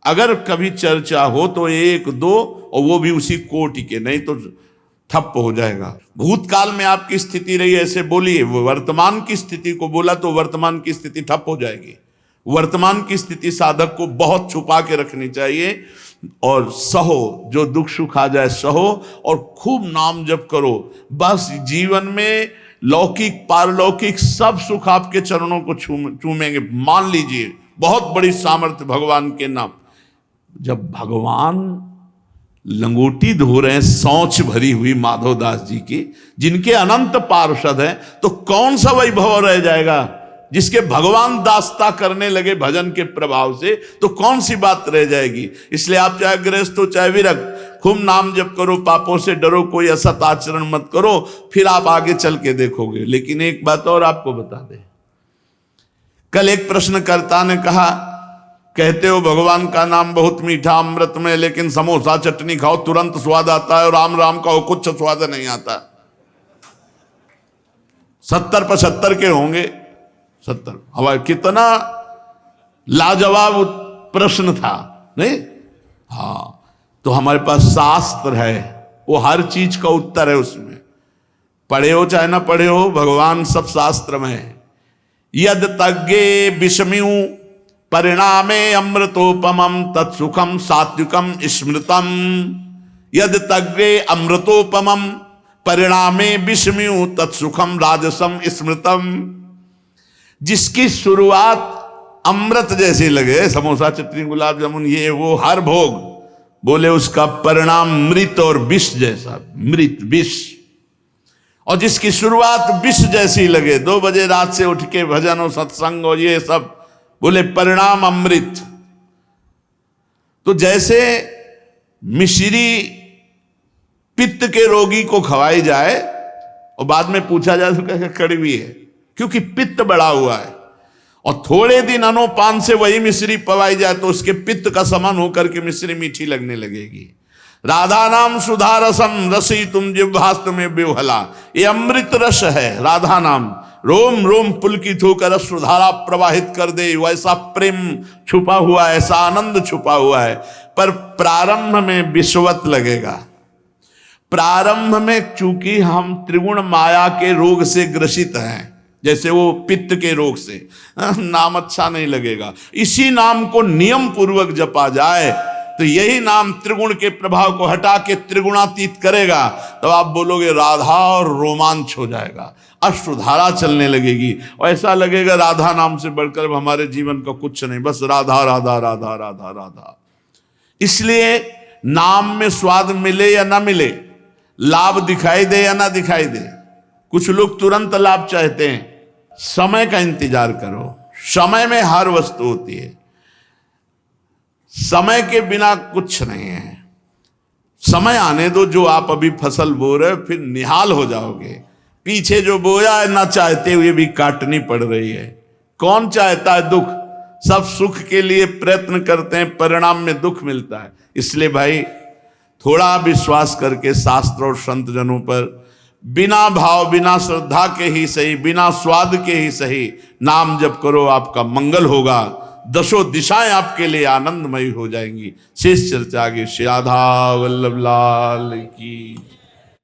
अगर कभी चर्चा हो तो 1-2 और वो भी उसी कोटि के, नहीं तो ठप हो जाएगा। भूतकाल में आपकी स्थिति रही ऐसे बोलिए, वर्तमान की स्थिति को बोला तो वर्तमान की स्थिति ठप हो जाएगी। वर्तमान की स्थिति साधक को बहुत छुपा के रखनी चाहिए और सहो, जो दुख सुख आ जाए सहो और खूब नाम जप करो। बस जीवन में लौकिक पारलौकिक सब सुख आपके चरणों को चूमेंगे। मान लीजिए बहुत बड़ी सामर्थ्य भगवान के नाम। जब भगवान लंगोटी धो रहे हैं सौच भरी हुई माधवदास जी की, जिनके अनंत पार्षद हैं, तो कौन सा वैभव रह जाएगा। जिसके भगवान दास्ता करने लगे भजन के प्रभाव से, तो कौन सी बात रह जाएगी। इसलिए आप चाहे गृहस्थ हो चाहे विरक्त, खूब नाम जप करो, पापों से डरो, कोई असत आचरण मत करो, फिर आप आगे चल के देखोगे। लेकिन एक बात और आपको बता दें, कल एक प्रश्नकर्ता ने कहा, कहते हो भगवान का नाम बहुत मीठा अमृत में, लेकिन समोसा चटनी खाओ तुरंत स्वाद आता है और राम राम कहो कुछ स्वाद नहीं आता। 70-75 के होंगे, 70। हवा कितना लाजवाब प्रश्न था, नहीं? हाँ, तो हमारे पास शास्त्र है, वो हर चीज का उत्तर है उसमें। पढ़े हो चाहे ना पढ़े हो, भगवान सब शास्त्र में है। यद तज्ञे विषम्यु परिणामे अमृतोपमं तत्सुखम सात्विकम स्मृतम। यद तज्ञे अमृतोपमं परिणामे विषम्यु तत्सुखम राजसम स्मृतम। जिसकी शुरुआत अमृत जैसी लगे, समोसा चटनी गुलाब जामुन ये वो हर भोग, बोले उसका परिणाम मृत और विष जैसा, मृत विष। और जिसकी शुरुआत विष जैसी लगे, 2 बजे रात से उठ के भजन और सत्संग और ये सब, बोले परिणाम अमृत। तो जैसे मिश्री पित्त के रोगी को खवाई जाए और बाद में पूछा जाए तो कहे कड़वी है, क्योंकि पित्त बढ़ा हुआ है। और थोड़े दिन अनोपान से वही मिश्री पवाई जाए तो उसके पित्त का समान होकर के मिश्री मीठी लगने लगेगी। राधा नाम सुधा रसम रसी तुम जिह्वास्त में बेवहला। ये अमृत रस है राधा नाम, रोम रोम पुलकित होकर अश्रुधारा प्रवाहित कर दे, वैसा प्रेम छुपा हुआ है, ऐसा आनंद छुपा हुआ है। पर प्रारंभ में विषवत लगेगा। प्रारंभ में चूंकि हम त्रिगुण माया के रोग से ग्रसित हैं, जैसे वो पित्त के रोग से नाम अच्छा नहीं लगेगा। इसी नाम को नियम पूर्वक जपा जाए तो यही नाम त्रिगुण के प्रभाव को हटा के त्रिगुणातीत करेगा। तो आप बोलोगे राधा और रोमांच हो जाएगा, अश्रुधारा चलने लगेगी और ऐसा लगेगा राधा नाम से बढ़कर हमारे जीवन का कुछ नहीं, बस राधा राधा राधा राधा राधा। इसलिए नाम में स्वाद मिले या ना मिले, लाभ दिखाई दे या ना दिखाई दे, कुछ लोग तुरंत लाभ चाहते हैं। समय का इंतजार करो, समय में हर वस्तु होती है, समय के बिना कुछ नहीं है। समय आने दो, जो आप अभी फसल बो रहे हो फिर निहाल हो जाओगे। पीछे जो बोया है ना चाहते हुए भी काटनी पड़ रही है। कौन चाहता है दुख? सब सुख के लिए प्रयत्न करते हैं, परिणाम में दुख मिलता है। इसलिए भाई थोड़ा विश्वास करके शास्त्र और संत जनों पर बिना भाव बिना श्रद्धा के ही सही, बिना स्वाद के ही सही नाम जप करो, आपका मंगल होगा। दशों दिशाएं आपके लिए आनंदमयी हो जाएंगी। शेष चर्चा आगे। श्री राधा वल्लभ लाल की।